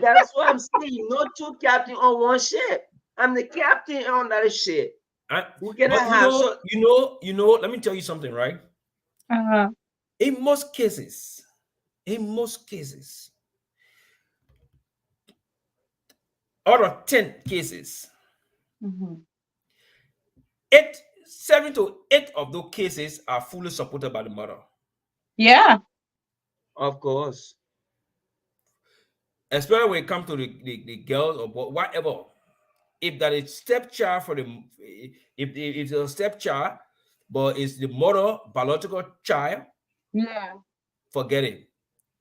That's what I'm saying. No two captain on one ship. I'm the captain on that ship. I, We cannot but have so. let me tell you something, right? Uh-huh. In most cases, in most cases, out of 10 cases, Hmm. eight, 7 to 8 of those cases are fully supported by the mother. Yeah. Of course. Especially when it comes to the girls or whatever. If that is stepchild for the if it's a stepchild, but it's the mother biological child, Yeah. forget it.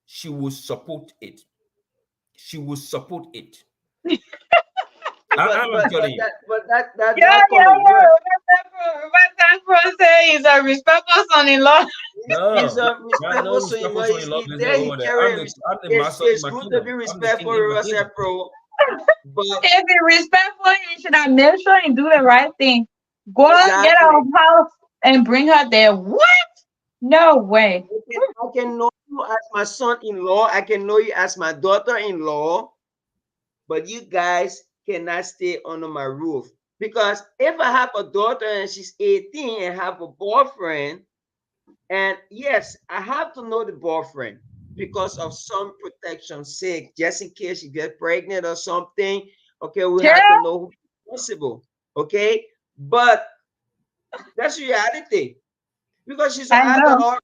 She will support it. She will support it. I'm telling you. That's Yeah, not yeah, gonna yeah. work. Reverend Pro say he's a respectful son-in-law. He's No, a not no respectful son. You respectful know, son in he's law he, business there. He over there. I'm carry. the master in It's my good to be kingdom. I'm the respectful, king in my kingdom. Riverside Pro. But If he respectful, he should have made sure and do the right thing. Go get exactly, her house and bring her there. What? No way. I can know you as my son-in-law. I can know you as my daughter-in-law. But you guys cannot stay under my roof because if I have a daughter and she's 18 and have a boyfriend, and yes, I have to know the boyfriend because of some protection sake, just in case you get pregnant or something. Okay, we Yeah. have to know who's responsible. Okay, but that's reality because she's an I adult know. already,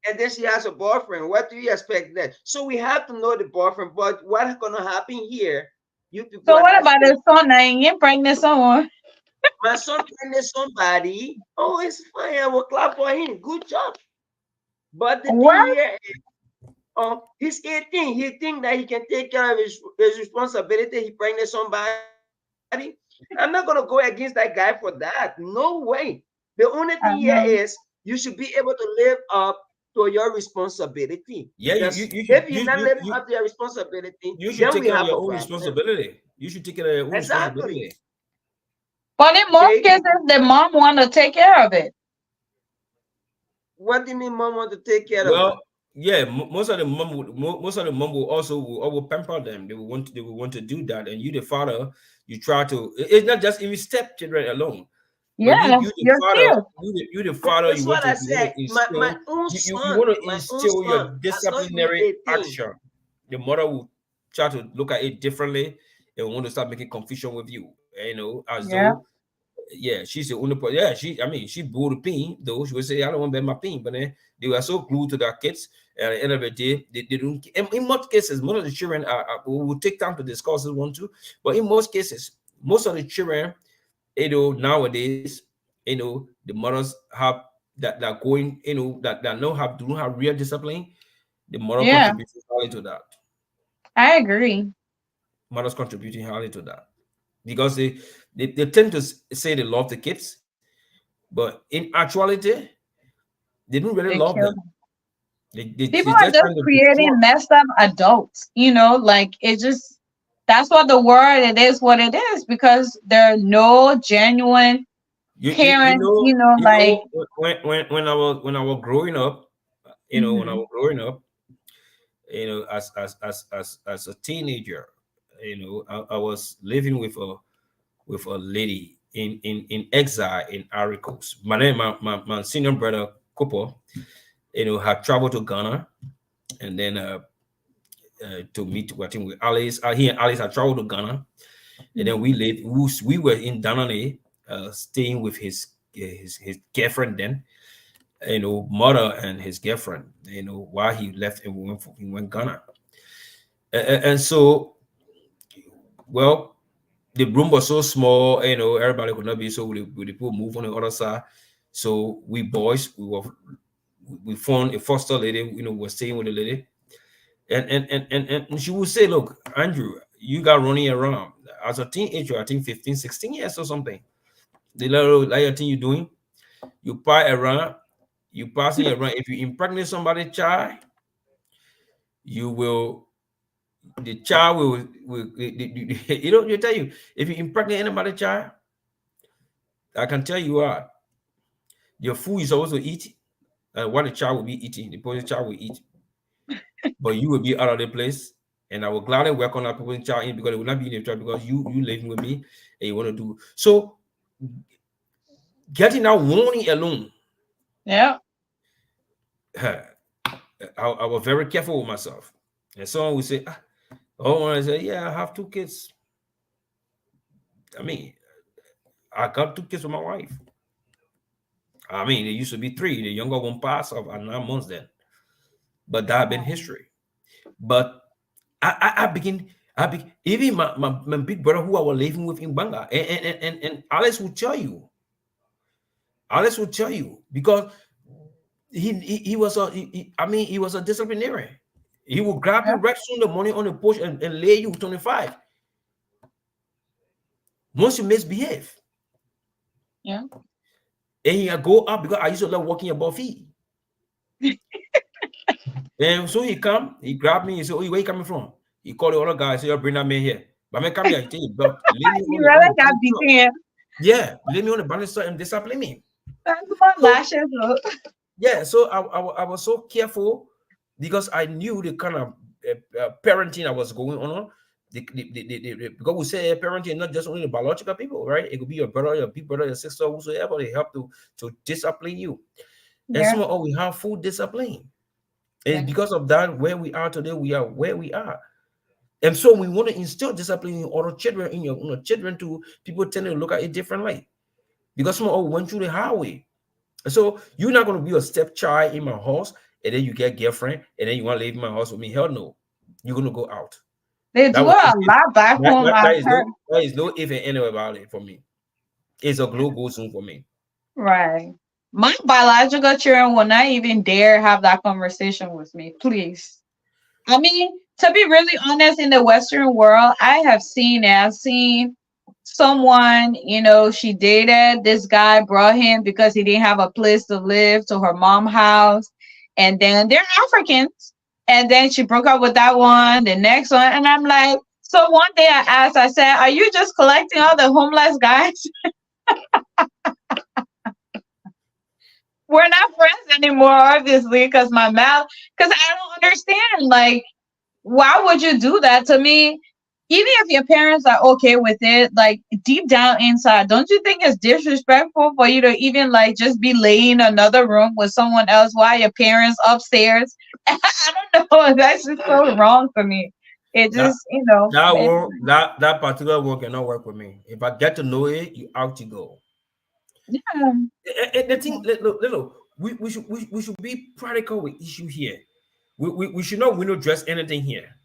and then she has a boyfriend. What do you expect then? So we have to know the boyfriend. But what's gonna happen here? You people So are what not about staying. his son now? He ain't pregnant someone. My son pregnant somebody. Oh, it's fine. I will clap for him. Good job. But the thing What? here is, he's 18. He think that he can take care of his responsibility. He pregnant somebody. I'm not gonna go against that guy for that. No way. The only thing here is Uh-huh. you should be able to live up to your responsibility. Yeah, Because you if should you're not living up to your responsibility, you should then take we care of have a your own problem. responsibility. You should take care of your own Exactly. responsibility. But in most Okay. cases, the mom want to take care of it. What do you mean mom want to take care of Well, it? yeah, most of the mom would, most of the mom will also will pamper them. They will want to do that, and you, the father, you try to. It's not just even stepchildren alone, but Yes, you the your father, kids. you the father, That's what I you want said. to My instill, own you son, want to my own instill your son that's not even disciplinary 18. action. The mother will try to look at it differently and want to start making confusion with you. As Yeah, though, yeah, she's the only person. Yeah, I mean, she blew the pin, though she would say, I don't want to bet my pin. But then they were so glued to their kids. And at the end of the day, they don't. In most cases, most of the children we will take time to discuss this one too. But in most cases, most of the children, nowadays, the mothers have that going, that know how do have real discipline. The mother yeah, contributes highly to that. I agree. Mothers contributing highly to that because they tend to say they love the kids, but in actuality, they don't really They love kill them. them. They People are just just trying to destroy. creating messed up adults, like it just that's what the word it is what it is because there are no genuine parents, like When I was growing up, when I mhm, was growing up, as a teenager, I was living with a lady in exile in Ivory Coast. My senior brother Cooper, had traveled to Ghana, and then to meet I think with Alice. He and Alice had traveled to Ghana, and then we mhm, lived. We were in Danane, staying with his girlfriend then. Mother and his girlfriend. While he left and he went Ghana, and so, well, the room was so small. Everybody could not be, so we people move on the other side. So we boys, we found a foster lady. Was staying with the lady, and she would say, "Look, Andrew, you got running around as a teenager. I think 15, 16 years or something. The little like thing you doing, you buy around, you passing around. If you impregnate somebody's child, you will the child will you tell you if you impregnate anybody's child, I can tell you what your food is supposed to eat, what the child will be eating, the person's child will eat, but you will be out of the place." And I will gladly welcome that people's child in because it will not be in the child because you living with me and you want to do so. Getting that warning alone, yeah, I was very careful with myself. And someone would say, "Oh, when I say, yeah, I have two kids. I mean, I got two kids with my wife. I mean, it used to be three. The younger one passed off at 9 months then, but that had been history. But even my big brother who I was living with in Banga, and Alex will tell you because he was I mean, he was a disciplinarian. He will grab you yeah, right soon the money on the porch and lay you 25 once you misbehave. yeah. And he go up because I used to love walking above feet. And so he come, he grabbed me, he said, "Oh, where you coming from?" He called the other guy, say, "You bring that man here." But man, come here, he take your belt, lay me You on the really got banister. beaten. Yeah, lay me on the banister and discipline me. That's my So lashes. Look. yeah, so I was so careful because I knew the kind of parenting that was going on. Because we say parenting not just only the biological people, right? It could be your brother, your big brother, your sister, whosoever. They help to discipline you. And Yeah, some of we have full discipline. And yeah. because of that, where we are today, we are where we are. And so we want to instill discipline in other children, in your children too. People tend to look at it differently because some of us went through the highway. So you're not going to be a stepchild in my house, and then you get girlfriend, and then you want to live in my house with me. Hell no, you're going to go out. They That do was it a lot back home. I've heard. there is no if and anywhere about it for me. It's a global zone for me. Right. My biological children will not even dare have that conversation with me, please. I mean, to be really honest, in the Western world, I have seen it. I've seen someone, she dated this guy, brought him because he didn't have a place to live to her mom house. And then they're Africans. And then she broke up with that one, the next one. And I'm like, so one day I asked, I said, are you just collecting all the homeless guys? we're not friends anymore, obviously, because my mouth. Because I don't understand. Like, why would you do that to me? Even if your parents are okay with it, like deep down inside, don't you think it's disrespectful for you to even like just be laying in another room with someone else while your parents upstairs? I don't know. That's just so wrong for me. It That just, you know, that one that particular one cannot work with me. If I get to know it, you out to go. yeah, The thing, look, we should be practical with issue here. We should not window dress anything here.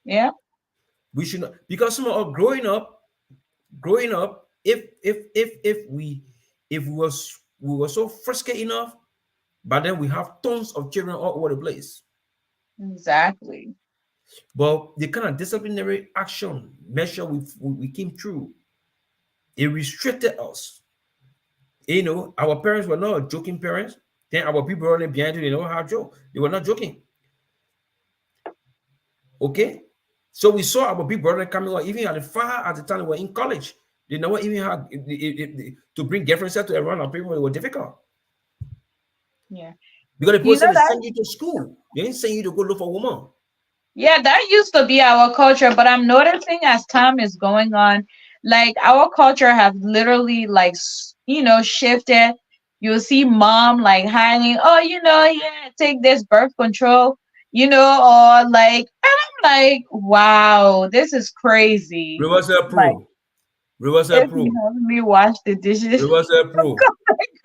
yeah, We should not, because some of us growing up, if we were so frisky enough, but then we have tons of children all over the place. exactly. But the kind of disciplinary action measure we came through, it restricted us. Our parents were not joking parents. Then our people running behind you, they know how to joke. They were not joking. Okay? So we saw our big brother coming on, even at the far at the time we were in college. They never even had to bring girlfriends to everyone. Our people, it was difficult. Yeah. Because the You know person is that sending you to school. They didn't send you to go look for a woman. Yeah, that used to be our culture, but I'm noticing as time is going on, like our culture has literally like shifted. You'll see mom like hiding, oh, yeah, take this birth control, or like, and I'm like, wow, this is crazy. Reversal Like, proof. Reversal if you proof. help me wash the dishes, Reversal proof.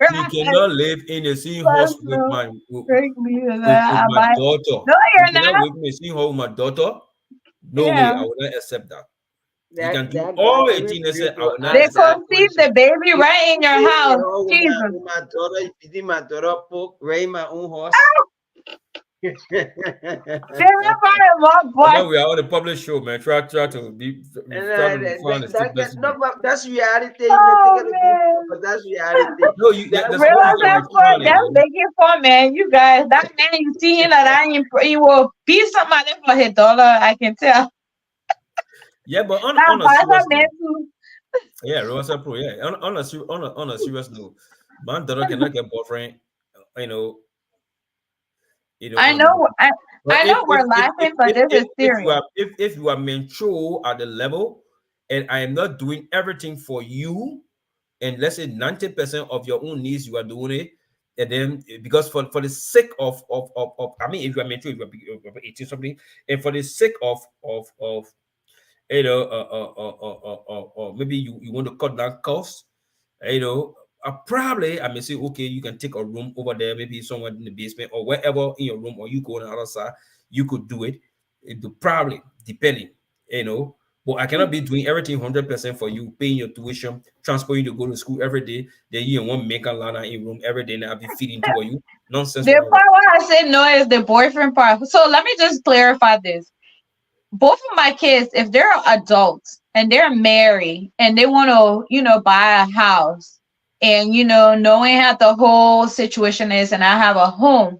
You cry, cannot live in the same that's house with so my crazy. with I'm my like, daughter. no, You you're cannot not. live in the same house with my daughter. No way. Yeah. I will not accept that. You can That do that all that 18 even and say brings I to will not They ask accept that it. conceive question. the baby If right in your if me house. home Jesus. with my daughter, if you did my daughter poke, raise my own horse. They never love I boy. know we are on a public show, man. Try to And try to refine the that simplicity. no, but that's reality. You may take Oh it against, man. but that's reality. No, That's there's no way you Realize can that reality. for refine it, that's man. making fun, man. You guys, that man you see him that he will be somebody for his dollar. I can tell. Yeah, but on That on a Basa serious man note, too. yeah, Rosa Pro, yeah. On a serious note, my daughter cannot get boyfriend, you know, I on. know. I But know we're laughing, but this is serious. if you are mature at the level, and I am not doing everything for you, and let's say 90% of your own needs you are doing it, and then because for the sake of I mean, if you are mature, if you are 18 something, and for the sake of or maybe you want to cut down costs, you know, probably I may say, okay, you can take a room over there, maybe somewhere in the basement or wherever in your room, or you go on the other side, you could do it. Probably depending, you know. But I cannot be doing everything 100% for you, paying your tuition, transporting you to go to school every day. Then you want make a lot in room every day, and I'll be feeding to you. Nonsense The will not work. part where I say no is the boyfriend part. So let me just clarify this. Both of my kids, if they're adults and they're married and they want to, buy a house and, knowing how the whole situation is and I have a home,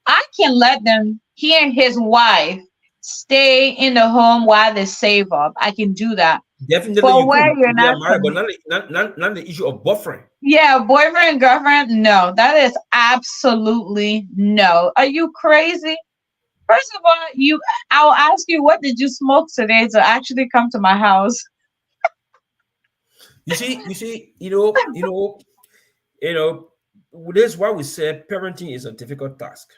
I can let them, he and his wife, stay in the home while they save up. I can do that. Definitely, But you could. where you're They are not, married, but not the issue of buffering. yeah, boyfriend and girlfriend, no, that is absolutely no. Are you crazy? First of all, I'll ask you what did you smoke today to actually come to my house? You know, this is why we said parenting is a difficult task.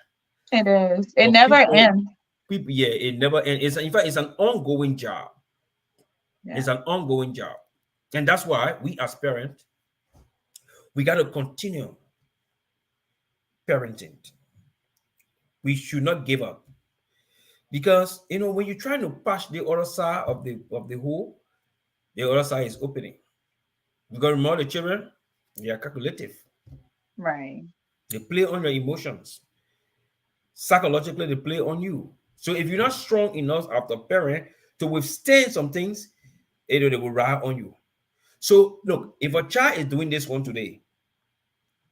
It is. It But never ends. yeah, it never ends. In fact, it's an ongoing job. Yeah. It's an ongoing job, and that's why we as parents we got to continue parenting. We should not give up because when you're trying to patch the other side of the hole, the other side is opening. Because remember, the children, they are calculative. Right. They play on your emotions. Psychologically, they play on you. So if you're not strong enough as a parent to withstand some things, they will rely on you. So look, if a child is doing this one today,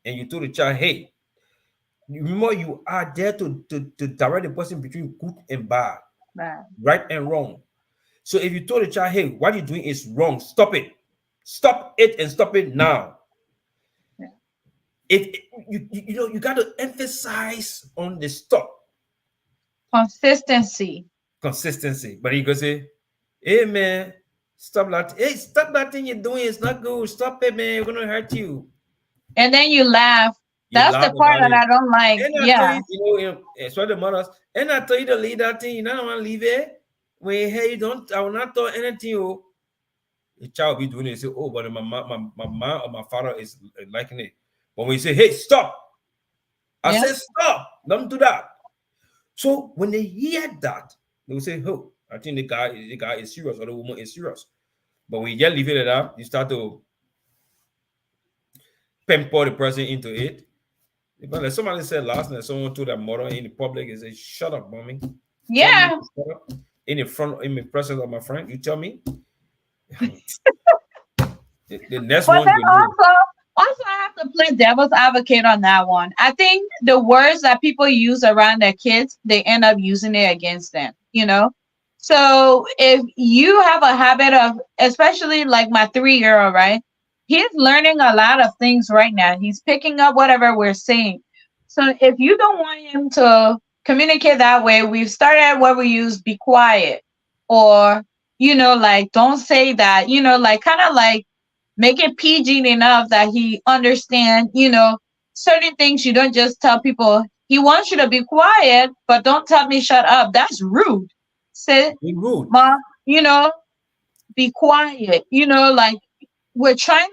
and you told the child, hey, remember you are there to direct the person between good and bad, Right. right and wrong. So if you told the child, hey, what you're doing is wrong, stop it. Stop it and stop it now. Yeah. You got to emphasize on the stop Consistency. consistency. But he goes say, "Hey man, stop that! Hey, stop that thing you're doing. It's not good. Stop it, man. We're gonna hurt you." And then you laugh. You That's laugh the part about that it, I don't like. and I tell Yeah. you, especially the mothers, and I tell you to leave that thing. You don't want to leave it. When you hear you don't, I will not tell anything. Oh, the child be doing it. Say, "Oh, but my mom or my father is liking it." But when you say, "Hey, stop," I Yeah. say, "Stop! Don't do that." So when they hear that, they will say, "Oh, I think the guy is serious, or the woman is serious." But when you just leave it at that, you start to pamper the person into it. But like somebody said last night, someone told their mother in the public, "Is said, shut up, mommy. Tell me Yeah. to shut up in the presence of my friend. You tell me." The next But one then will know. also I have to play devil's advocate on that one. I think the words that people use around their kids, they end up using it against them, you know? So if you have a habit of, especially like my 3-year old, right? He's learning a lot of things right now. He's picking up whatever we're saying. So if you don't want him to communicate that way, we've started where we use be quiet or, like don't say that, like kind of like make it PG enough that he understand, certain things you don't just tell people. He wants you to be quiet, but don't tell me shut up. That's rude. Say, Be rude. mom, you know, be quiet. Like we're try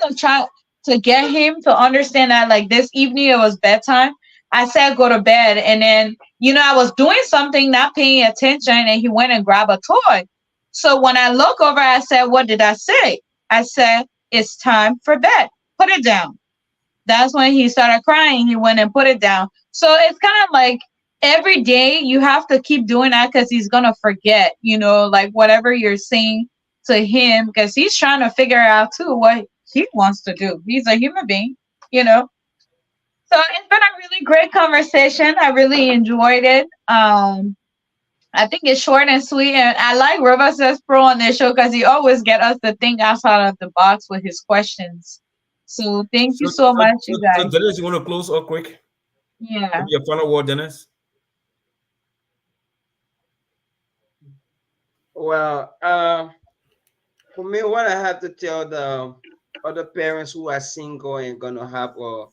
to get him to understand that like this evening it was bedtime. I said go to bed and then I was doing something not paying attention and he went and grabbed a toy. So when I look over I said what did I say? I said it's time for bed. Put it down. That's when he started crying. He went and put it down. So it's kind of like every day you have to keep doing that because he's going to forget, like whatever you're saying to him because he's trying to figure out too what he wants to do. He's a human being, you know. So it's been a really great conversation. I really enjoyed it. I think it's short and sweet, and I like River Says Pro on this show because he always get us to think outside of the box with his questions. So thank you So, so so, much, so, you so guys. Dennis, you want to close up quick? Yeah. Maybe your final word, Dennis. Well, for me, what I have to tell the other parents who are single and gonna have a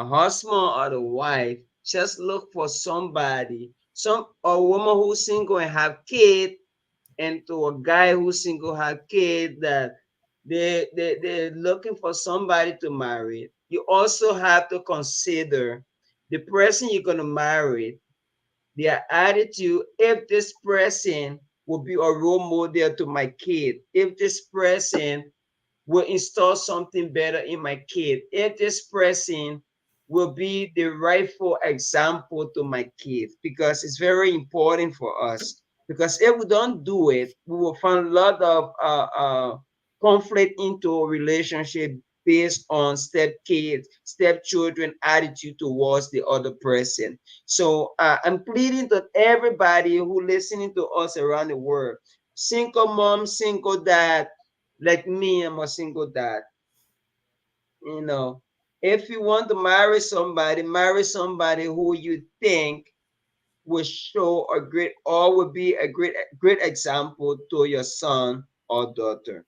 husband or the wife, just look for somebody, some a woman who's single and have kid, and to a guy who's single have kid that they're looking for somebody to marry. You also have to consider the person you're gonna marry, their attitude. If this person will be a role model to my kid, if this person will install something better in my kid, if this person will be the rightful example to my kids, because it's very important for us. Because if we don't do it, we will find a lot of conflict into a relationship based on step kids, stepchildren attitude towards the other person. So I'm pleading to everybody who listening to us around the world, single mom, single dad, like me, I'm a single dad. You know, if you want to marry somebody who you think will show a great or will be a great example to your son or daughter.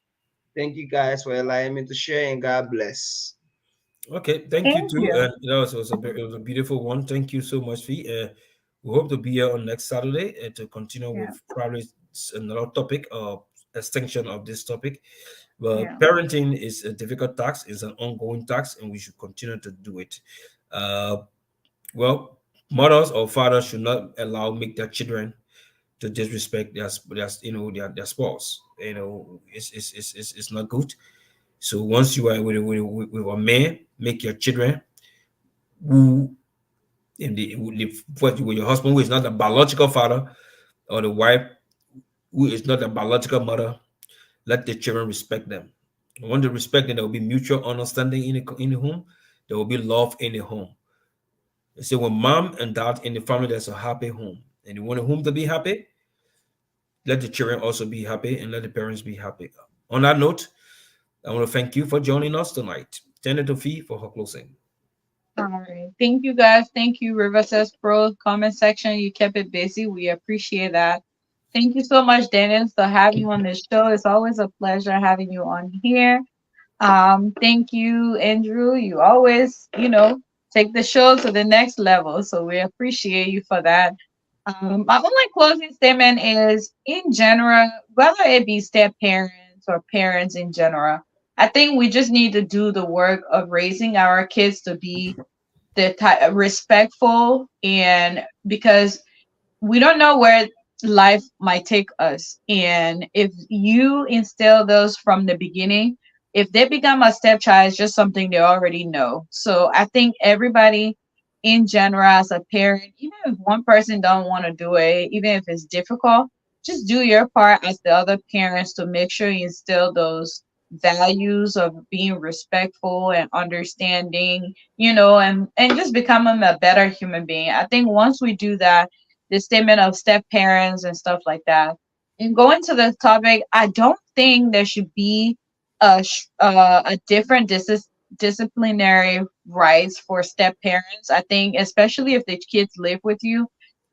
Thank you guys for allowing me to share, and God bless. Okay, thank you Thank too. you. And it was a beautiful one. Thank you so much, Fee. We hope to be here on next Saturday to continue Yeah. with probably another topic or extension of this topic. But Yeah. parenting is a difficult task, it's an ongoing task, and we should continue to do it. Uh, well, mothers or fathers should not allow make their children to disrespect their spouse. It's not good. So once you are with a man, make your children who with your husband who is not a biological father or the wife who is not a biological mother, let the children respect them. And when they respect them, there will be mutual understanding in the home. There will be love in the home. They say when mom and dad in the family, there's a happy home. And you want the home to be happy, let the children also be happy and let the parents be happy. On that note, I want to thank you for joining us tonight. Turn it to Fee for her closing. All right. Thank you guys. Thank you, River Says Pro comment section. You kept it busy. We appreciate that. Thank you so much, Dennis, for having you on this show. It's always a pleasure having you on here. Thank you, Andrew. You always, take the show to the next level. So we appreciate you for that. My only closing statement is in general, whether it be step parents or parents in general, I think we just need to do the work of raising our kids to be the type respectful, and because we don't know where life might take us. And if you instill those from the beginning, if they become a stepchild, it's just something they already know. So I think everybody in general as a parent, even if one person don't want to do it, even if it's difficult, just do your part as the other parents to make sure you instill those values of being respectful and understanding, and just becoming a better human being. I think once we do that, the statement of step parents and stuff like that. And going to the topic, I don't think there should be a different disciplinary rights for step parents. I think, especially if the kids live with you,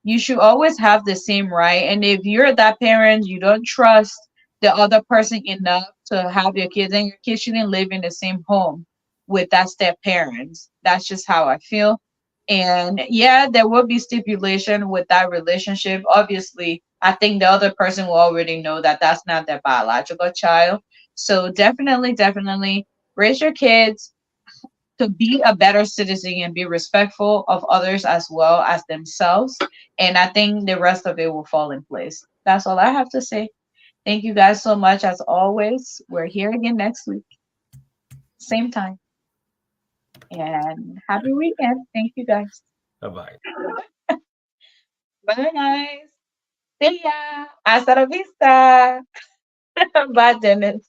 you should always have the same right. And if you're that parent, you don't trust the other person enough to have your kids, and your kids shouldn't live in the same home with that step parents. That's just how I feel. And yeah, there will be stipulation with that relationship. Obviously, I think the other person will already know that that's not their biological child. So definitely, definitely raise your kids to be a better citizen and be respectful of others as well as themselves. And I think the rest of it will fall in place. That's all I have to say. Thank you guys so much. As always, we're here again next week, same time. And happy weekend. Thank you guys. Bye bye. Bye, guys. See ya. Hasta la vista. Bye, Dennis.